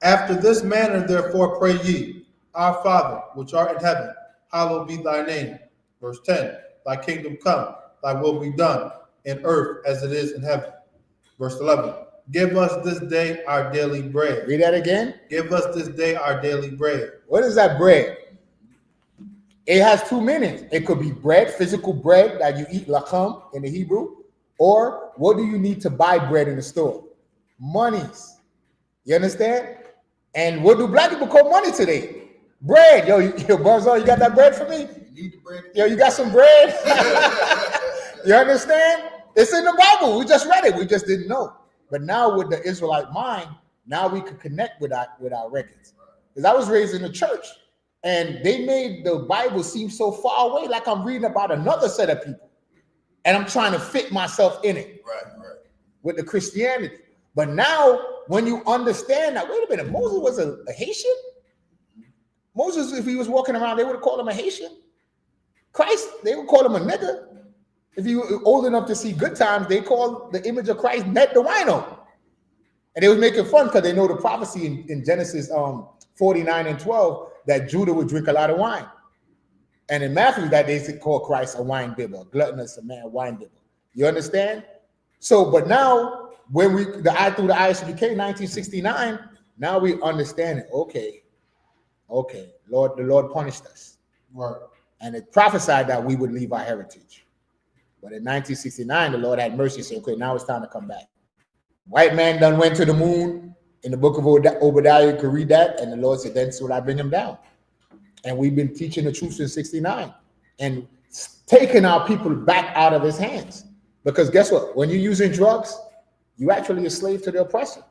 After this manner, therefore, pray ye, Our Father, which art in heaven, hallowed be thy name. Verse 10. Thy kingdom come, thy will be done, in earth as it is in heaven. Verse 11. Give us this day our daily bread. Read that again. Give us this day our daily bread. What is that bread? It has two meanings. It could be bread, physical bread that you eat, lacham in the Hebrew, or what do you need to buy bread in the store? Monies. You understand? And what do black people call money today? Bread. Yo, Barzal, you got that bread for me? You need the bread. Yo, you got some bread? You understand? It's in the Bible. We just read it. We just didn't know. But now with the Israelite mind, now we can connect with our records. Because I was raised in the church, and they made the Bible seem so far away, like I'm reading about another set of people. And I'm trying to fit myself in it. Right. With the Christianity. But now, when you understand that, wait a minute, Moses was a Haitian? Moses, if he was walking around, they would have called him a Haitian. Christ, they would call him a nigger. If you were old enough to see Good Times, they called the image of Christ Ned the Wino. And they was making fun because they know the prophecy in Genesis 49 and 12 that Judah would drink a lot of wine. And in Matthew, that they call Christ a wine bibber, gluttonous, a man, wine bibber. You understand? So, but now, when through the I.S.U.P.K. 1969, now we understand it. Okay, the Lord punished us. Right. And it prophesied that we would leave our heritage. But in 1969, the Lord had mercy and said, okay, now it's time to come back. White man done went to the moon. In the book of Obadiah, you can read that. And the Lord said, then so will I bring him down. And we've been teaching the truth since 69 and taking our people back out of his hands. Because guess what? When you're using drugs, you're actually a slave to the oppressor.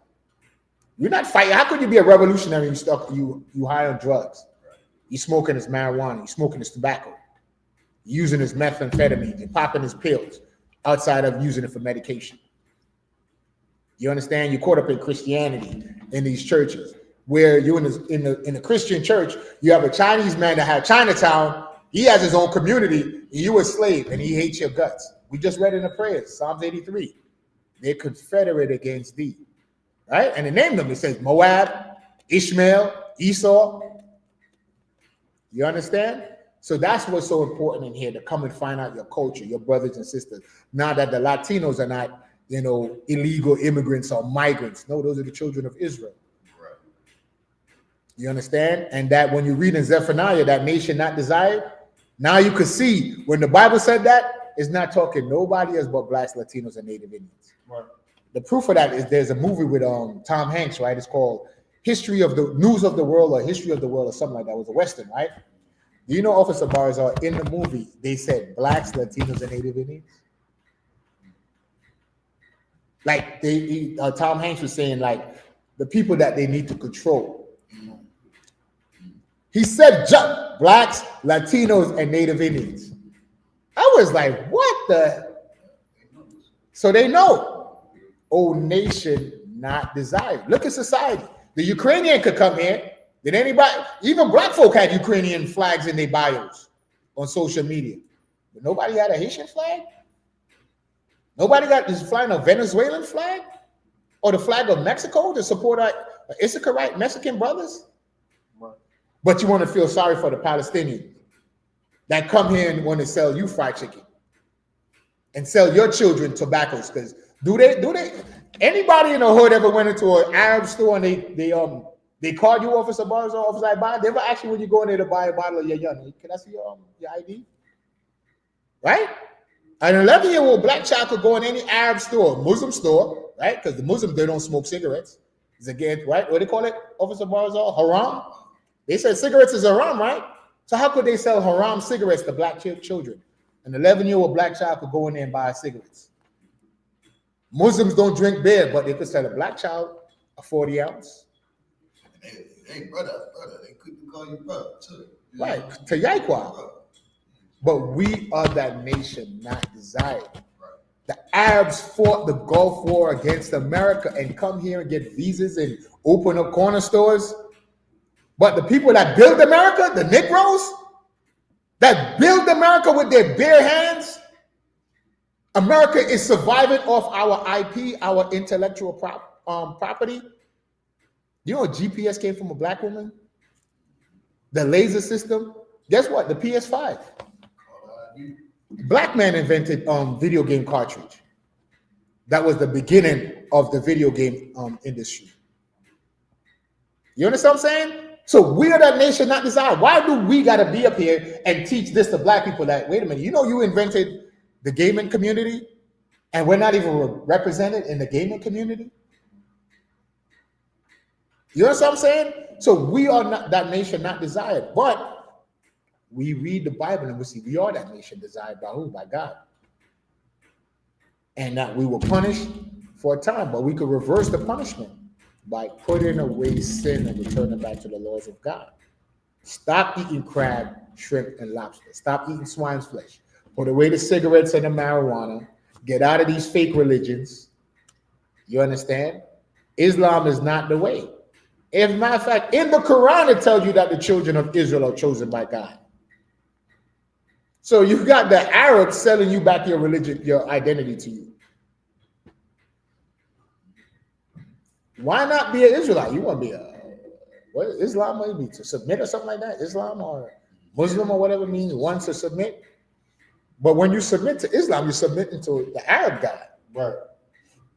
You're not fighting. How could you be a revolutionary and you high on drugs? You're smoking his marijuana. You're smoking his tobacco. You're using his methamphetamine. You're popping his pills outside of using it for medication. You understand? You're caught up in Christianity in these churches where you in the Christian church, you have a Chinese man that had Chinatown. He has his own community. And you a slave and he hates your guts. We just read in the prayers, Psalms 83. They're confederate against thee. Right? And they named them. It says Moab, Ishmael, Esau. You understand? So that's what's so important in here, to come and find out your culture, your brothers and sisters. Now that the Latinos are not, illegal immigrants or migrants. No, those are the children of Israel. Right. You understand? And that when you read in Zephaniah, that nation not desired, now you can see when the Bible said that, it's not talking nobody else but blacks, Latinos, and Native Indians. Right. The proof of that is there's a movie with Tom Hanks, right? It's called History of the News of the World or History of the World or something like that. It was a Western, right? Do you know, Officer Barzal, in the movie, they said blacks, Latinos, and Native Indians? Like Tom Hanks was saying, like the people that they need to control. He said blacks, Latinos, and Native Indians. I was like, what the? So they know. O nation not desired. Look at society. The Ukrainian could come here. Did anybody, even black folk had Ukrainian flags in their bios on social media. But nobody had a Haitian flag? Nobody got this flying a Venezuelan flag? Or the flag of Mexico to support our SICARII Mexican brothers? Right. But you want to feel sorry for the Palestinians that come here and want to sell you fried chicken and sell your children tobaccos. Because do they anybody in the hood ever went into an Arab store and they called you Officer Bars or Officer I-Buy? They ever ask you when you go in there to buy a bottle of YAHANNA, can I see your ID? Right? An 11-year-old black child could go in any Arab store, Muslim store, right? Because the Muslims, they don't smoke cigarettes. It's again, right? What do they call it, Officer Barzal? Haram? They said cigarettes is haram, right? So how could they sell haram cigarettes to black children? An 11-year-old black child could go in there and buy cigarettes. Muslims don't drink beer, but they could sell a black child a 40 ounce. Hey, brother, they couldn't call you brother, too. Right, to YAHUAH. But we are that nation not desired. The Arabs fought the Gulf War against America and come here and get visas and open up corner stores. But the people that build America, the Negroes, that build America with their bare hands, America is surviving off our IP, our intellectual property. You know GPS came from a black woman? The laser system. Guess what? The PS5. Black man invented video game cartridge. That was the beginning of the video game industry. You understand what I'm saying? So we are that nation not desired. Why do we got to be up here and teach this to black people that, wait a minute, you know you invented the gaming community and we're not even represented in the gaming community? You understand what I'm saying? So we are not that nation not desired, but we read the Bible and we see we are that nation desired by who? By God. And that we were punished for a time, but we could reverse the punishment by putting away sin and returning back to the laws of God. Stop eating crab, shrimp, and lobster. Stop eating swine's flesh. Put away the cigarettes and the marijuana. Get out of these fake religions. You understand? Islam is not the way. As a matter of fact, in the Quran, it tells you that the children of Israel are chosen by God. So you've got the Arabs selling you back your religion, your identity to you. Why not be an Israelite? You want to be what Islam might be to submit or something like that? Islam or Muslim or whatever it means, one to submit. But when you submit to Islam, you're submitting to the Arab God. Right.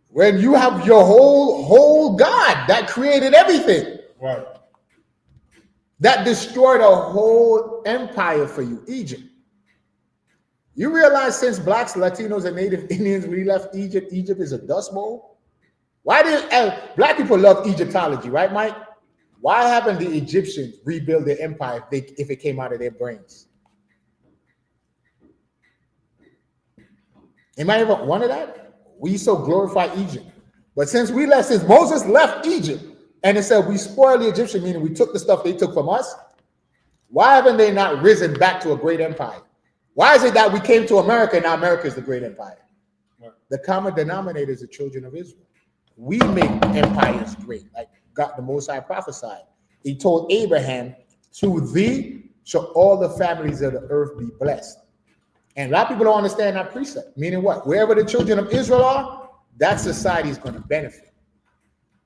When you have your whole God that created everything. Right. That destroyed a whole empire for you, Egypt. You realize since blacks, Latinos, and Native Indians really left Egypt, Egypt is a dust bowl? Why did black people love Egyptology, right, Mike? Why haven't the Egyptians rebuild their empire if it came out of their brains? Anybody ever wonder that? We so glorify Egypt. But since Moses left Egypt, and it said we spoiled the Egyptian, meaning we took the stuff they took from us, why haven't they not risen back to a great empire? Why is it that we came to America and now America is the great empire? Right. The common denominator is the children of Israel. We make empires great, like God the Most High prophesied. He told Abraham, through thee shall all the families of the earth be blessed. And a lot of people don't understand that precept, meaning what? Wherever the children of Israel are, that society is going to benefit.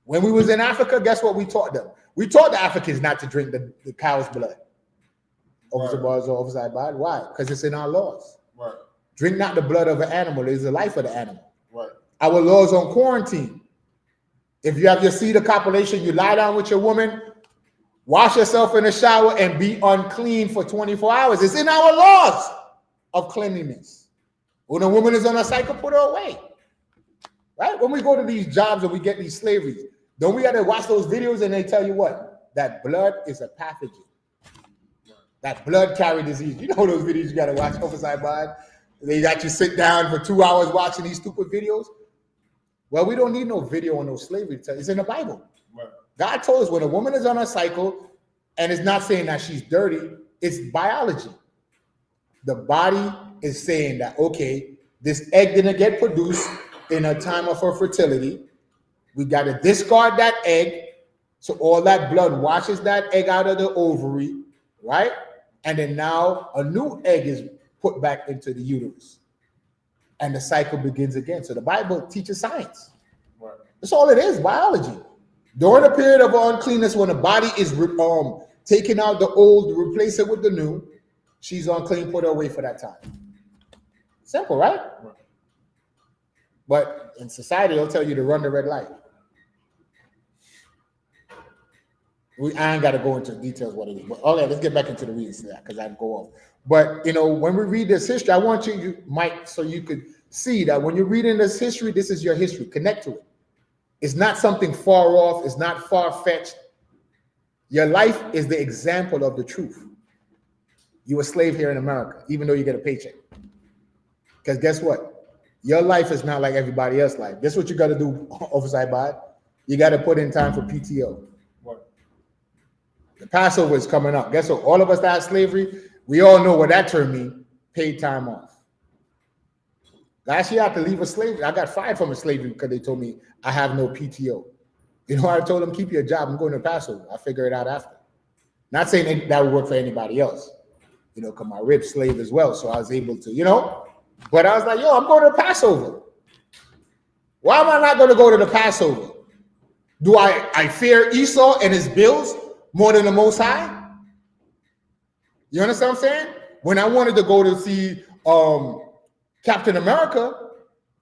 When we was in Africa, guess what we taught them? We taught the Africans not to drink the cow's blood. Officer Bars or Officer I-Buy. Why? Because it's in our laws. Right. Drink not the blood of an animal. It is the life of the animal. Right. Our laws on quarantine. If you have your seed of copulation, you lie down with your woman, wash yourself in the shower, and be unclean for 24 hours. It's in our laws of cleanliness. When a woman is on a cycle, put her away. Right? When we go to these jobs and we get these slaveries, don't we got to watch those videos and they tell you what? That blood is a pathogen. That blood carry disease. You know those videos you got to watch, Officer I-Buy? They got you sit down for 2 hours watching these stupid videos. Well, we don't need no video on no slavery. It's in the Bible. Right. God told us when a woman is on a cycle, and it's not saying that she's dirty, it's biology. The body is saying that, okay, this egg didn't get produced, in a time of her fertility. We got to discard that egg. So all that blood washes that egg out of the ovary, right? And then now a new egg is put back into the uterus. And the cycle begins again. So the Bible teaches science. Right. That's all it is, biology. During a period of uncleanness, when the body is taking out the old, replace it with the new, she's unclean, put her away for that time. Simple, right? Right. But in society, they'll tell you to run the red light. I ain't got to go into details what it is. But okay, let's get back into the readings of that because I'd go off. But, you know, when we read this history, I want you, Mike, so you could see that when you're reading this history, this is your history. Connect to it. It's not something far off. It's not far-fetched. Your life is the example of the truth. You're a slave here in America, even though you get a paycheck. Because guess what? Your life is not like everybody else's life. Guess what you got to do, Officer Ibad? You got to put in time for PTO. What? The Passover is coming up. Guess what? All of us that have slavery, we all know what that term means. Paid time off. Last year I had to leave a slavery. I got fired from a slavery because they told me I have no PTO. You know what I told them? Keep your job. I'm going to Passover. I'll figure it out after. Not saying that would work for anybody else. You know, because my rib's slave as well. So I was able to, you know. But I was like, yo, I'm going to Passover. Why am I not going to go to the Passover? Do I fear Esau and his bills more than the Most High? You understand what I'm saying? When I wanted to go to see Captain America,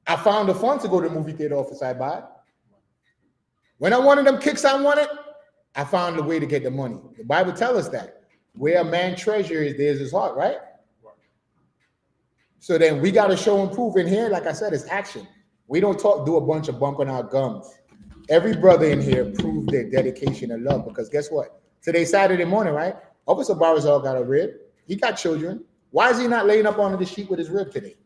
I found the fun to go to the movie theater office I buy. When I wanted them kicks I wanted, I found a way to get the money. The Bible tells us that. Where a man's treasure is, there's his heart, right? So then we got to show and prove in here, like I said, it's action. We don't do a bunch of bumping our gums. Every brother in here proved their dedication and love because guess what? Today's Saturday morning, right? Officer Barzal got a rib. He got children. Why is he not laying up on the sheet with his rib today?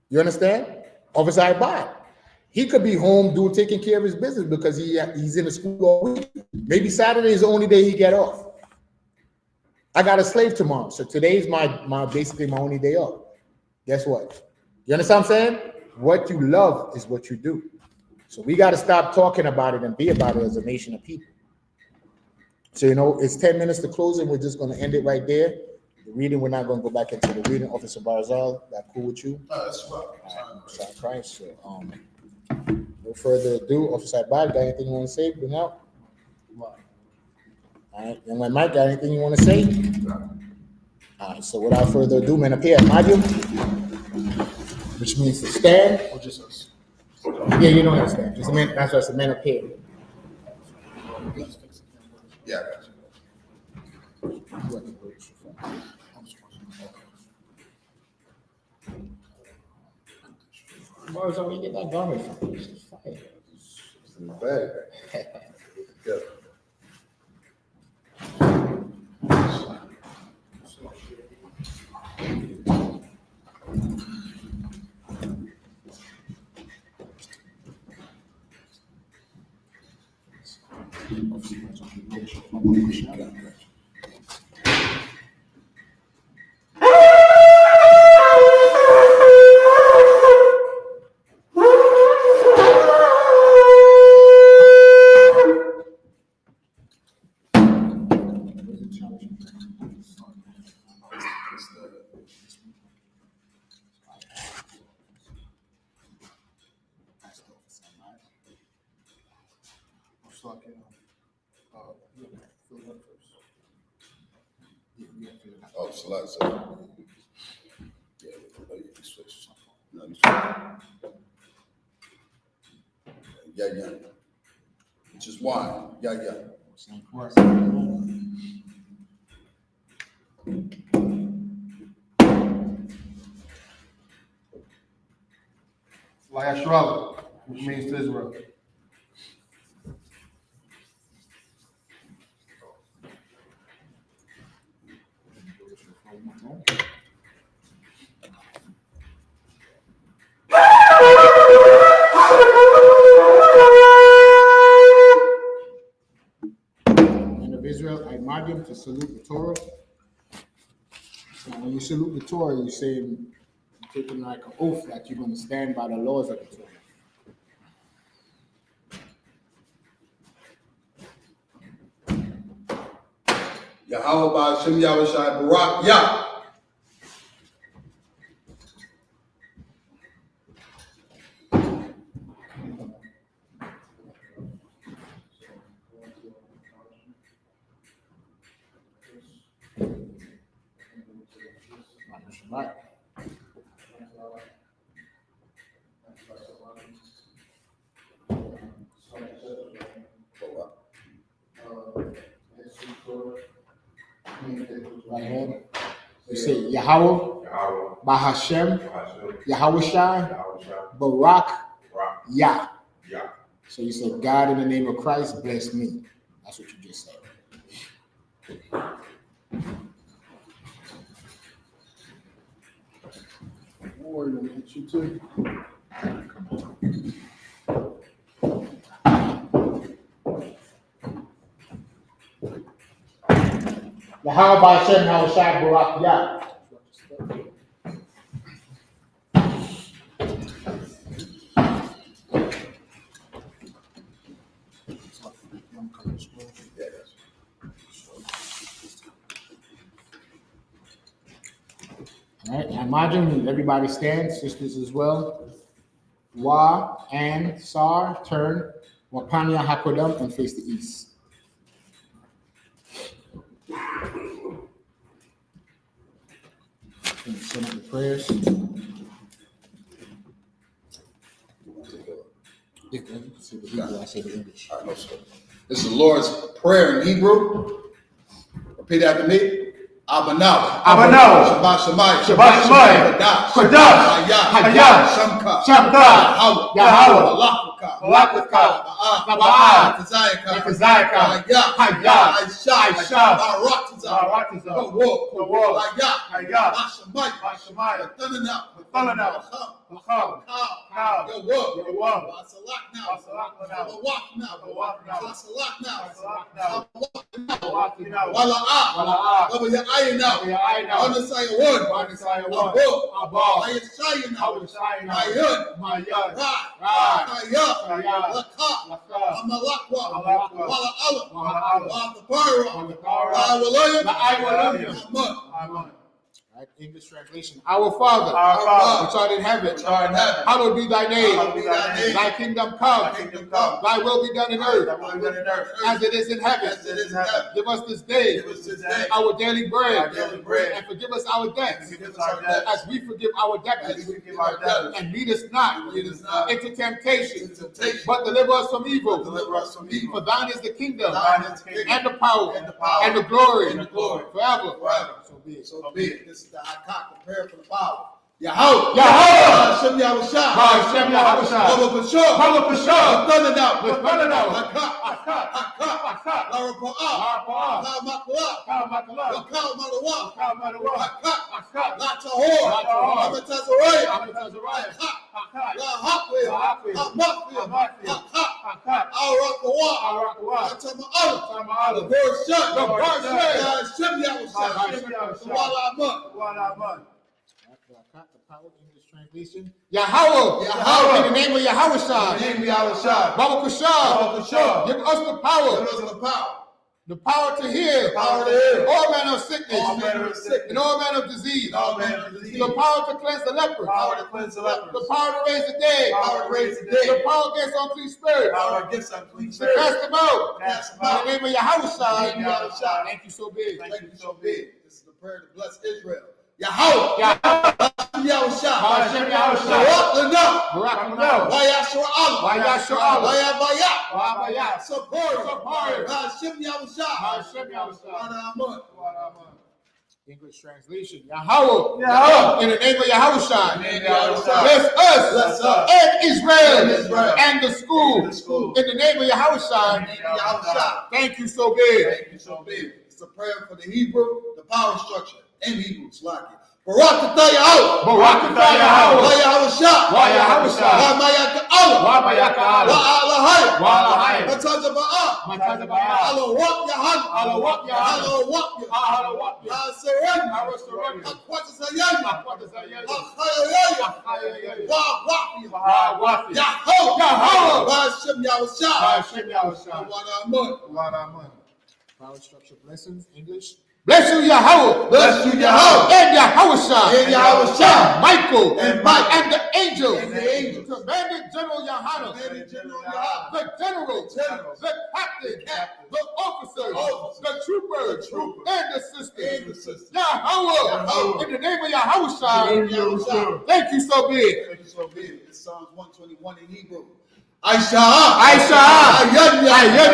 You understand? Officer Ibad. He could be home taking care of his business because he's in the school all week. Maybe Saturday is the only day he get off. I got a slave tomorrow, so today's my basically my only day off. Guess what? You understand what I'm saying? What you love is what you do. So we got to stop talking about it and be about it as a nation of people. So, you know, it's 10 minutes to close and we're just going to end it right there. The reading, we're not going to go back into the reading. Officer Barzal, that cool with you? That's right. Sorry, Christ. So, no further ado, Officer Ibad, got anything you want to say? Bring out. All right, and when Mike, got anything you want to say? All right, so without further ado, men appear at Medium, which means to stand. Or just us? Yeah, you don't understand. Just men, that's what the men appear. Yeah. Mars, where you get that garment from? It's just fire. It's in the bag. Yeah. So I can, fill it up first. Yeah, fill it up. Oh, select. So. Yeah, you switch. No, you switch. Yeah. Just one. Yeah. YAHUSHA, which means to Israel. Men of Israel, I Medium to salute the Torah. So when you salute the Torah, you say, taking like an oath that you're going to stand by the laws of the Torah. Yahawah Ba'Hashem Yahushua Barak Yah. Right. Right hand. You say Yahawah, Ba'Hashem, Yahawashi, Barak, Yah. So you said, God, in the name of Christ, bless me. That's what you just said. We're going to hit you too. Yahawah Ba'Hashem Yahushua Barak Yah. All right, I imagine everybody stand, sisters as well. Wa and Sar turn, Wapanya Hakodam and face the east. And send up the prayers. Yeah, you can say the Hebrew, I say the English. All right, no, sir. This is the Lord's Prayer in Hebrew. Repeat after me. Abanaw. Shabbat Shemayim. Kodash. Hayah. Shamka. Yahawah. Malakaka. Ba'ah. Tazayaka. Hayah. I.S.U.P.K. Baratazah. Hayah. Bashamayim. Thanana. YAHUAH. Right, English translation. Our Father, which art in heaven, hallowed be thy name. Thy kingdom come. Thy will be done in earth as it is in heaven. Give us this day our daily bread, and forgive us our debts as we forgive our debtors. And lead us not into temptation, but deliver us from evil. For thine is the kingdom, and the power, and the glory, forever. So be it. This is the I.O.C.K, the prayer for the Bible. Yahawah. Yahawah. Ba'Hashem Yahushua. Baba Bashar. With Thundernout. The power English translation. Yahawah. In the name of Yahushua. Baba Bashar. Give us the power. The power to heal. All manner of sickness. And all manner of disease. The power to cleanse the leper. The power to raise the dead. The power against unclean spirits. To cast them out. In the name of Yahushua. Thank you so big. This is the prayer to bless Israel. Yahawah. Yahushua. YAHUAH. English translation. Yahawah. In the name of Yahushua. Bless us and Israel and the school. In the name of Yahushua. Thank you so big. It's a prayer for the Hebrew, the power structure in Hebrew. It's like it. Barakatah Yahweh. Barakatah Yahweh. YAHUSHA. YAHUSHA. YAHAWAH. YAHUAH. YAHAWAH. Matazaba'ah. Matazaba'ah. ALLURBANCENTARAL. ALLURBANCENTARAL. ALLURBANCENTARAL. ALLURBANCENTARAL. SICARII. SICARII. APPLEMUSIC. YAHUAH. YAHUAH. Power structure blessings, English. Bless you, Yahweh. Bless you, Yahweh. And Yahushua. And Yahushua. Michael. And Michael. And the angels. And the angels. Commanding General Yahanna. Commanding General Yahanna. The generals. The captain. The officers. The troopers. And the sisters. Yahweh. In the name of Yahushua. Thank you so big. Thank you so big. It's Psalms 121 in Hebrew. I.S.U.P.K. I.S.U.P.K.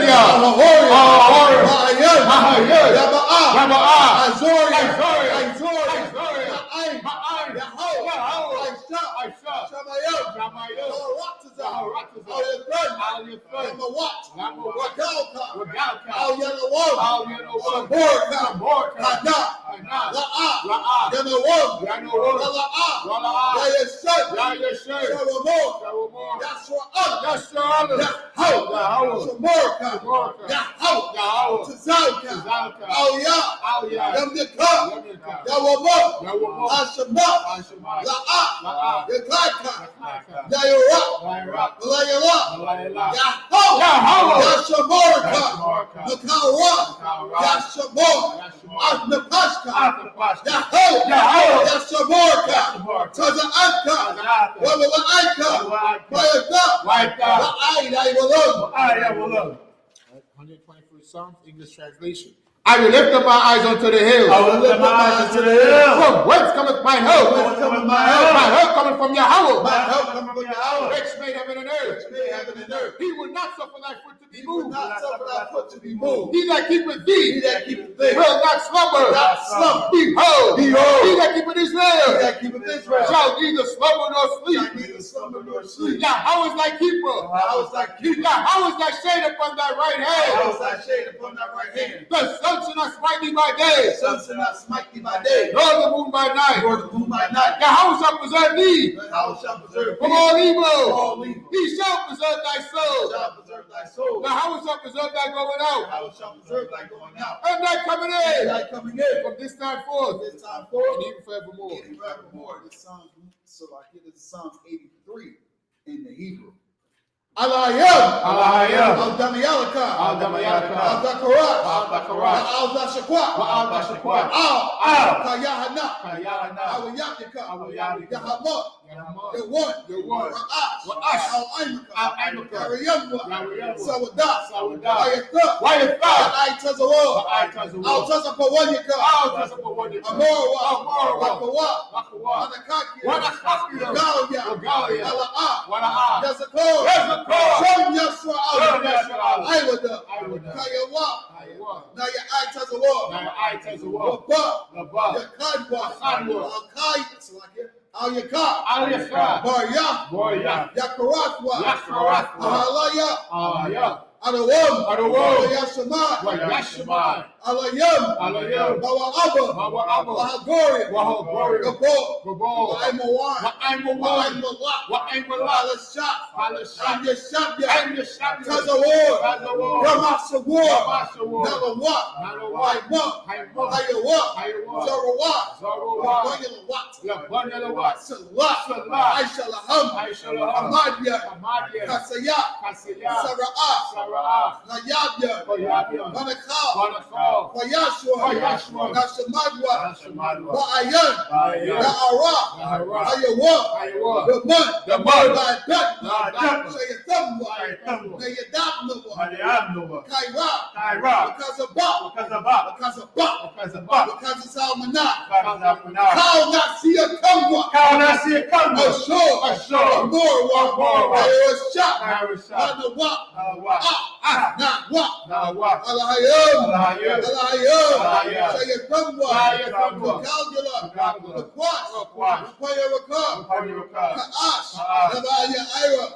Psalms, English translation. I will lift up my eyes unto the hills. From whence cometh my help? My help cometh from Yahweh. Which made heaven and earth. He will not suffer thy foot to be moved. He that keepeth thee will not slumber. Behold, he that keepeth Israel shall neither slumber nor sleep. Yahweh is thy keeper. Yahweh is thy shade upon thy right hand. The sun shall not smite thee by day, nor the moon by night. Yahweh shall preserve thee from all evil. He shall preserve thy soul. Yahweh shall preserve thy going out, and thy coming in, from this time forth, and even forevermore. This is Psalms 83 in the Hebrew. Al-Hayam, Al-Hayam, Al-Damayalaka, Al-Damayalaka, Al-Dakarat, Al-Dakarat, Al-Dashakwa, Al-Dashakwa, Al-Kayahanna, Kayahanna, Al-Yabika, Al-Yabika, Yahamah, Yahamah, the one, Ra'ash, Al-Aimaka, Al-Aimaka, Yariyamwa, Sawadah, Sawadah, Wayatha, Al-Aitazawah, Al-Aitazawah, Al-Tazapawanyaka, Amorwa, Wakawa, Wanakakia, Regalia, Wala'ah, Wala'ah, Yazakor, Shem Yasra Iwada, Kayawa, now your eye tells the wall. Your Kadwa, Al-Yaka, Barya, Yakaratwa, Ahalaya, Adawam, Yashama, Alayam, Bawa'aba, Wahagorian, Gabor, Wa'aimawan, Alashak, and Yashabya, Tazawar, Ramasawar, Nalawat, Hayawat, Zarawat, Salah, Aishalaham, Amadia, Kasaya, Sara'ah, Nayabya, Manakal, YASHUA, Nashamadwa, Ba'ayan, Na'ara, Ayawah, the mud, Kaira, because of Salmanah, Kau Nasiya Kamwa, Ashore, More, Shot, Alahayam, Alahayim, Say Shayatamba, Shayatamba, Kalgula, Kalgula, Kwash, Payavaka, Ka'ash, Nabaya Ira,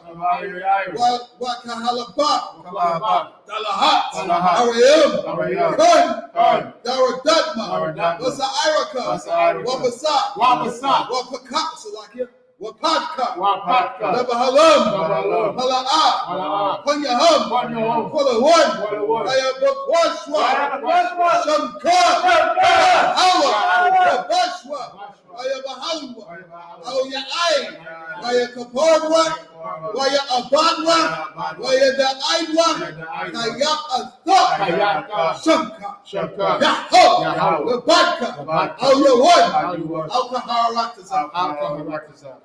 Wakahalaba, Dalahat, Ariam, Kun, Daradutma, Wasa Iraka, Wabasa, Wapaka, Wapatka, Nabahalam, Hala'ah, Panyahum, Kulawan, Ayabakwashwa, Shankar, Hawa, Rabashwa, Ayabahalwa, Ayaai, Ayakaparwa, Ayabadwa, Ayada'idwa, Shankar, Yahoo, Rabadka, Ayawan, Al-Kaharatazah.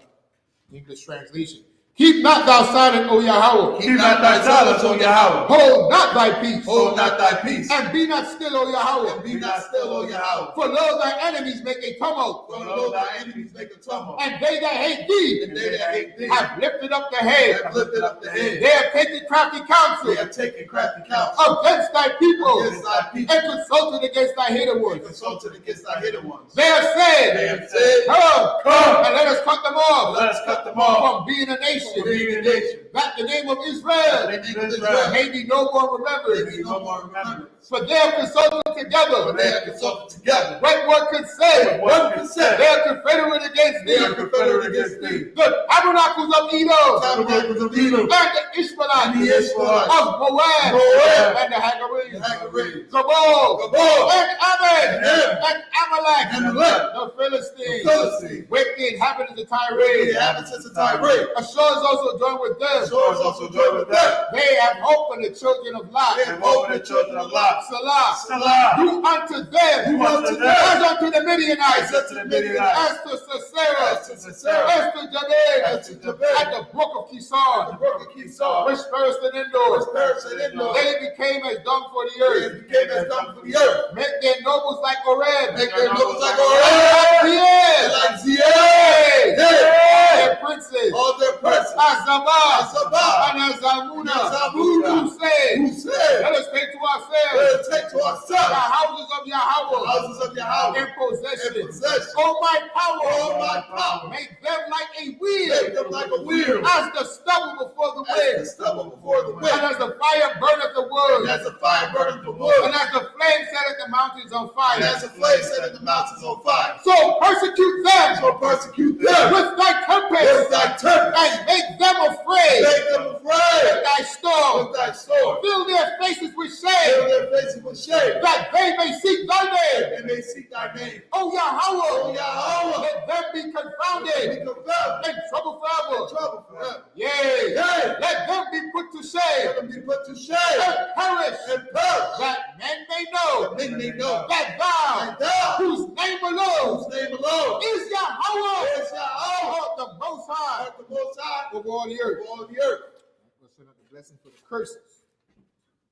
English translation. Keep not thou silent, O Yahweh. Keep not thy silence, O Yahweh. Hold not thy peace. Hold not thy peace. And be not still, O Yahweh. Be not still, O Yahweh. For lo, thy enemies make a tumult. For lo, thy enemies make a tumult. And they that hate thee, And they that hate thee have lifted up the head. have lifted up the head. They have taken crafty counsel They have taken crafty counsel against thy people, against thy people, and consulted against thy hated and ones. consulted against thy hidden ones. They have They said, have said, Come, and let us cut them off let us cut them off from being a from nation, being a nation. that the name of Israel They name of Israel may be no more may remembered. be no more remembered. For they have consulted But together they have consulted together. what one could say. One can say, They are confederate against they thee. are confederate against thee. The tabernacles of Edom Tabernacles of Edom and the Ishmaelites and the Israelites of Moab Moab and the Hagarenes, Hagarenes, Gabal and Ammon and Amalek, Amalek, the Philistines, Philistines, with the inhabitants of the Tyre. inhabitants of Tyre. Ashur is also joined with them. Ashur is also joined with them. They have hope in the children of Lot. They have hope in the children of Lot. Salah. Salah. Do unto them, Do unto them as unto the Midianites, as unto the Midianites, as to Sisera, as to Sisera, as to Jabez, as to Jabez, at the brook of the Kishon, brook of Kishon, which perished in Endor. They became as dung for the They earth. became as dung for the earth. Make their nobles like Oreb. Make their nobles like Oreb. Oreb, like Zion, Their princes. all their princes, Azabah and Azamuna. Azamuna. Who say, who said, let us take to let ourselves us take to the ourselves houses of the Yahweh houses of Yahweh in possession. in possession. Oh my power, Oh, my power. make them like a Make wheel, them like a wheel, as the stubble before the as the wind, stubble before the and wind, as the fire burneth the wood, and as the fire burneth the and wood, as the flame setteth the mountains on and fire. as the flame set the mountains on fire. So persecute them So persecute them with thy with tempest, thy tempest, and make them afraid make them with afraid thy storm. with thy sword, Fill their faces with fill shame, their faces with shame, that they may seek thy name. and they seek thy name. O O Yahweh, Yahweh, let them be be confounded confounded and trouble in forever. trouble forever. Yea, Yea, let them be put to let shame them be put to and shame perish, and perish, that men may know that men may know that thou, that thou, whose name alone whose name alone is Yahweh, is Yahweh, art the Most High art the Most High over all the earth. of all the earth. Let's send up the blessing for the curses.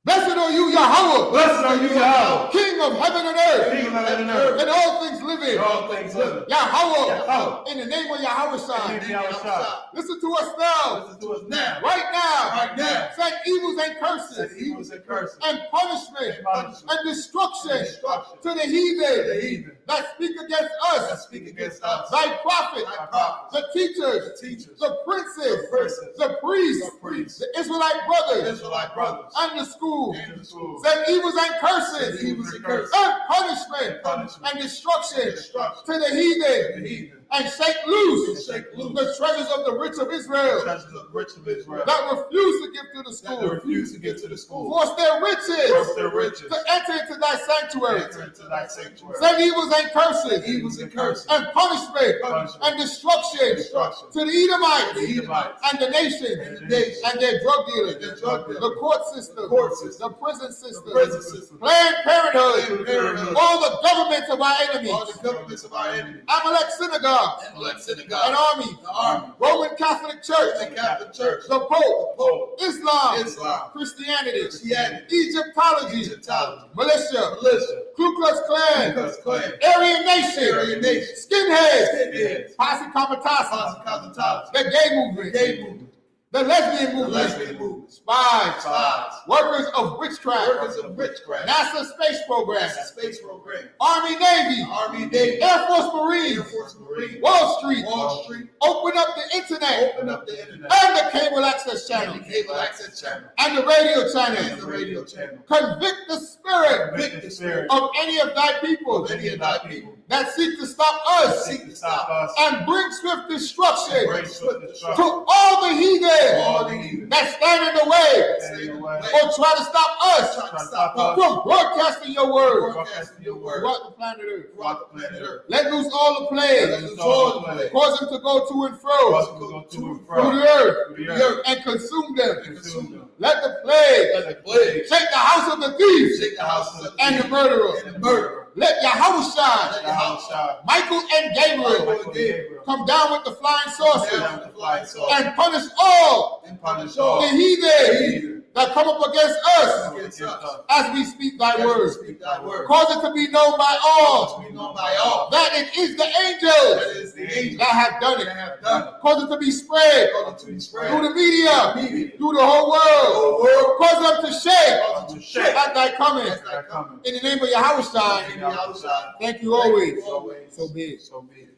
Blessed are you, Yahweh, Blessed are you, Yahweh, King of heaven and earth, King of heaven and earth, and all things living. and all things living. Yahweh, Yahweh, in the name of Yahushua, in the name of Yahushuah. listen to us now, Listen to us now, right now. right now. Send evils and Send curses evils and curses and punishment and punishment and destruction destruction to the to heathen the heathen that speak against that us, speak against us, thy prophets, thy prophets, the teachers, the teachers, the princes, the princes, the priests, the priests, the Israelite the brothers, Israelite brothers, and the school. and the schools. Send evils and Send curses evils and curses and punishment and punishment and destruction and destruction to the to heathen, the heathen, and shake and loose shake loose the treasures of the rich of the Israel treasures of the rich of Israel that refuse to give to the that school. refuse to get to the school, Force their riches force their riches to enter into thy sanctuary. enter into thy sanctuary. Send evils and curses Evils and curses and punishment punishment and destruction destruction to the to the Edomites Edomites and the nations and the nations and their drug and dealers, their drug dealers, the court system, the court system, the prison the prison system, system, Planned Parenthood, Planned Parenthood, all the governments of our all enemies, the governments of our enemies, Amalek synagogues Amalek and synagogue, armies, the army, Roman Catholic Church, the Catholic Church, the Pope, Pope, Islam, Islam, Christianity, Christianity, Egyptology, Egyptology, militia, militia, Ku Klux Klan, Ku Klux Klan, Aryan Nation, Aryan Nation, Skinheads, Skinheads, Posse Comitatus, Posse Comitatus, the gay movement, Gay movement, the lesbian the movement, lesbian movement, spies, spies, workers of witchcraft, workers of witchcraft, NASA space program, NASA space program, Army, Navy, Army, Navy, Air Force, Marines, Air Force, Marine, Wall Street, Wall Street, open up the internet, open up the internet, and the cable access and channel, the cable access channel, and the radio and channel. the radio channel. Convict the spirit Convict the spirit of any of thy people of any of thy people that seek to stop that us seek to stop us and bring swift destruction bring swift to destruction all the heathen all the heathen that stand in the way that stand in the way, or try to stop us trying to stop us from broadcasting your word broadcasting your word throughout the planet Earth. throughout the planet Earth. Let loose all the plagues, Let loose all the plagues, cause them to go to and fro cause them to go to and through fro the earth through the earth, and consume them. and consume them. Let the plague Let the plague shake the house of the thief shake the house of the and the thief murderer. and the murderer. Let YAHUSHA, Let the house shine. Michael and Gabriel Michael and Gabriel come down with the flying saucers down with the flying saucer and punish all and punish all the the heathen heathen that come up against us against us as we speak thy as we word. speak thy word. Cause it to be known by all To be known by all that it is the that angels is the angel that have done that it. have done it. Cause it to be spread Cause it to be spread through the media, media, through the whole world. the world, Cause them to shake cause it to shake at thy coming. as thy coming. In the name of YAHUSHA, In the outside, thank you always. always, So be it. so be it.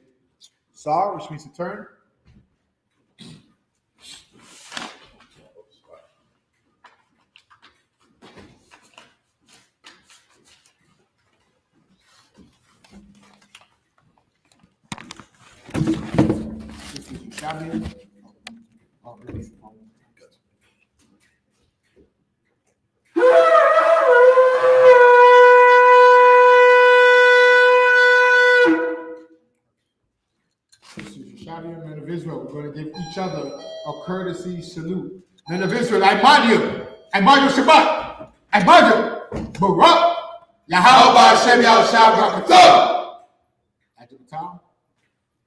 Sar, which means to turn. This is Shabbat. Oh, release the phone. This is Shabbat, men of Israel. We're going to give each other a courtesy salute. Men of Israel, I mod you. I mod you Shabbat. I mod you. Barak. Yahawah Hashem Yahushua Brakatah. At the baton.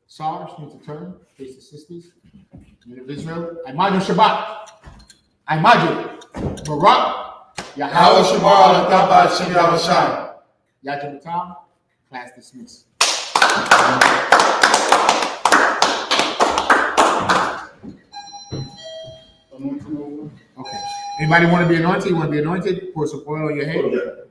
Sar, she needs to turn, face the sisters. Men of Israel, I mod you Shabbat. I mod you. Barak. Yahweh Shamar Al-Tabah Hashem Yahushua. Yad baton. Class dismissed. Okay. Anybody want to be anointed? You want to be anointed? Pour some oil on your head.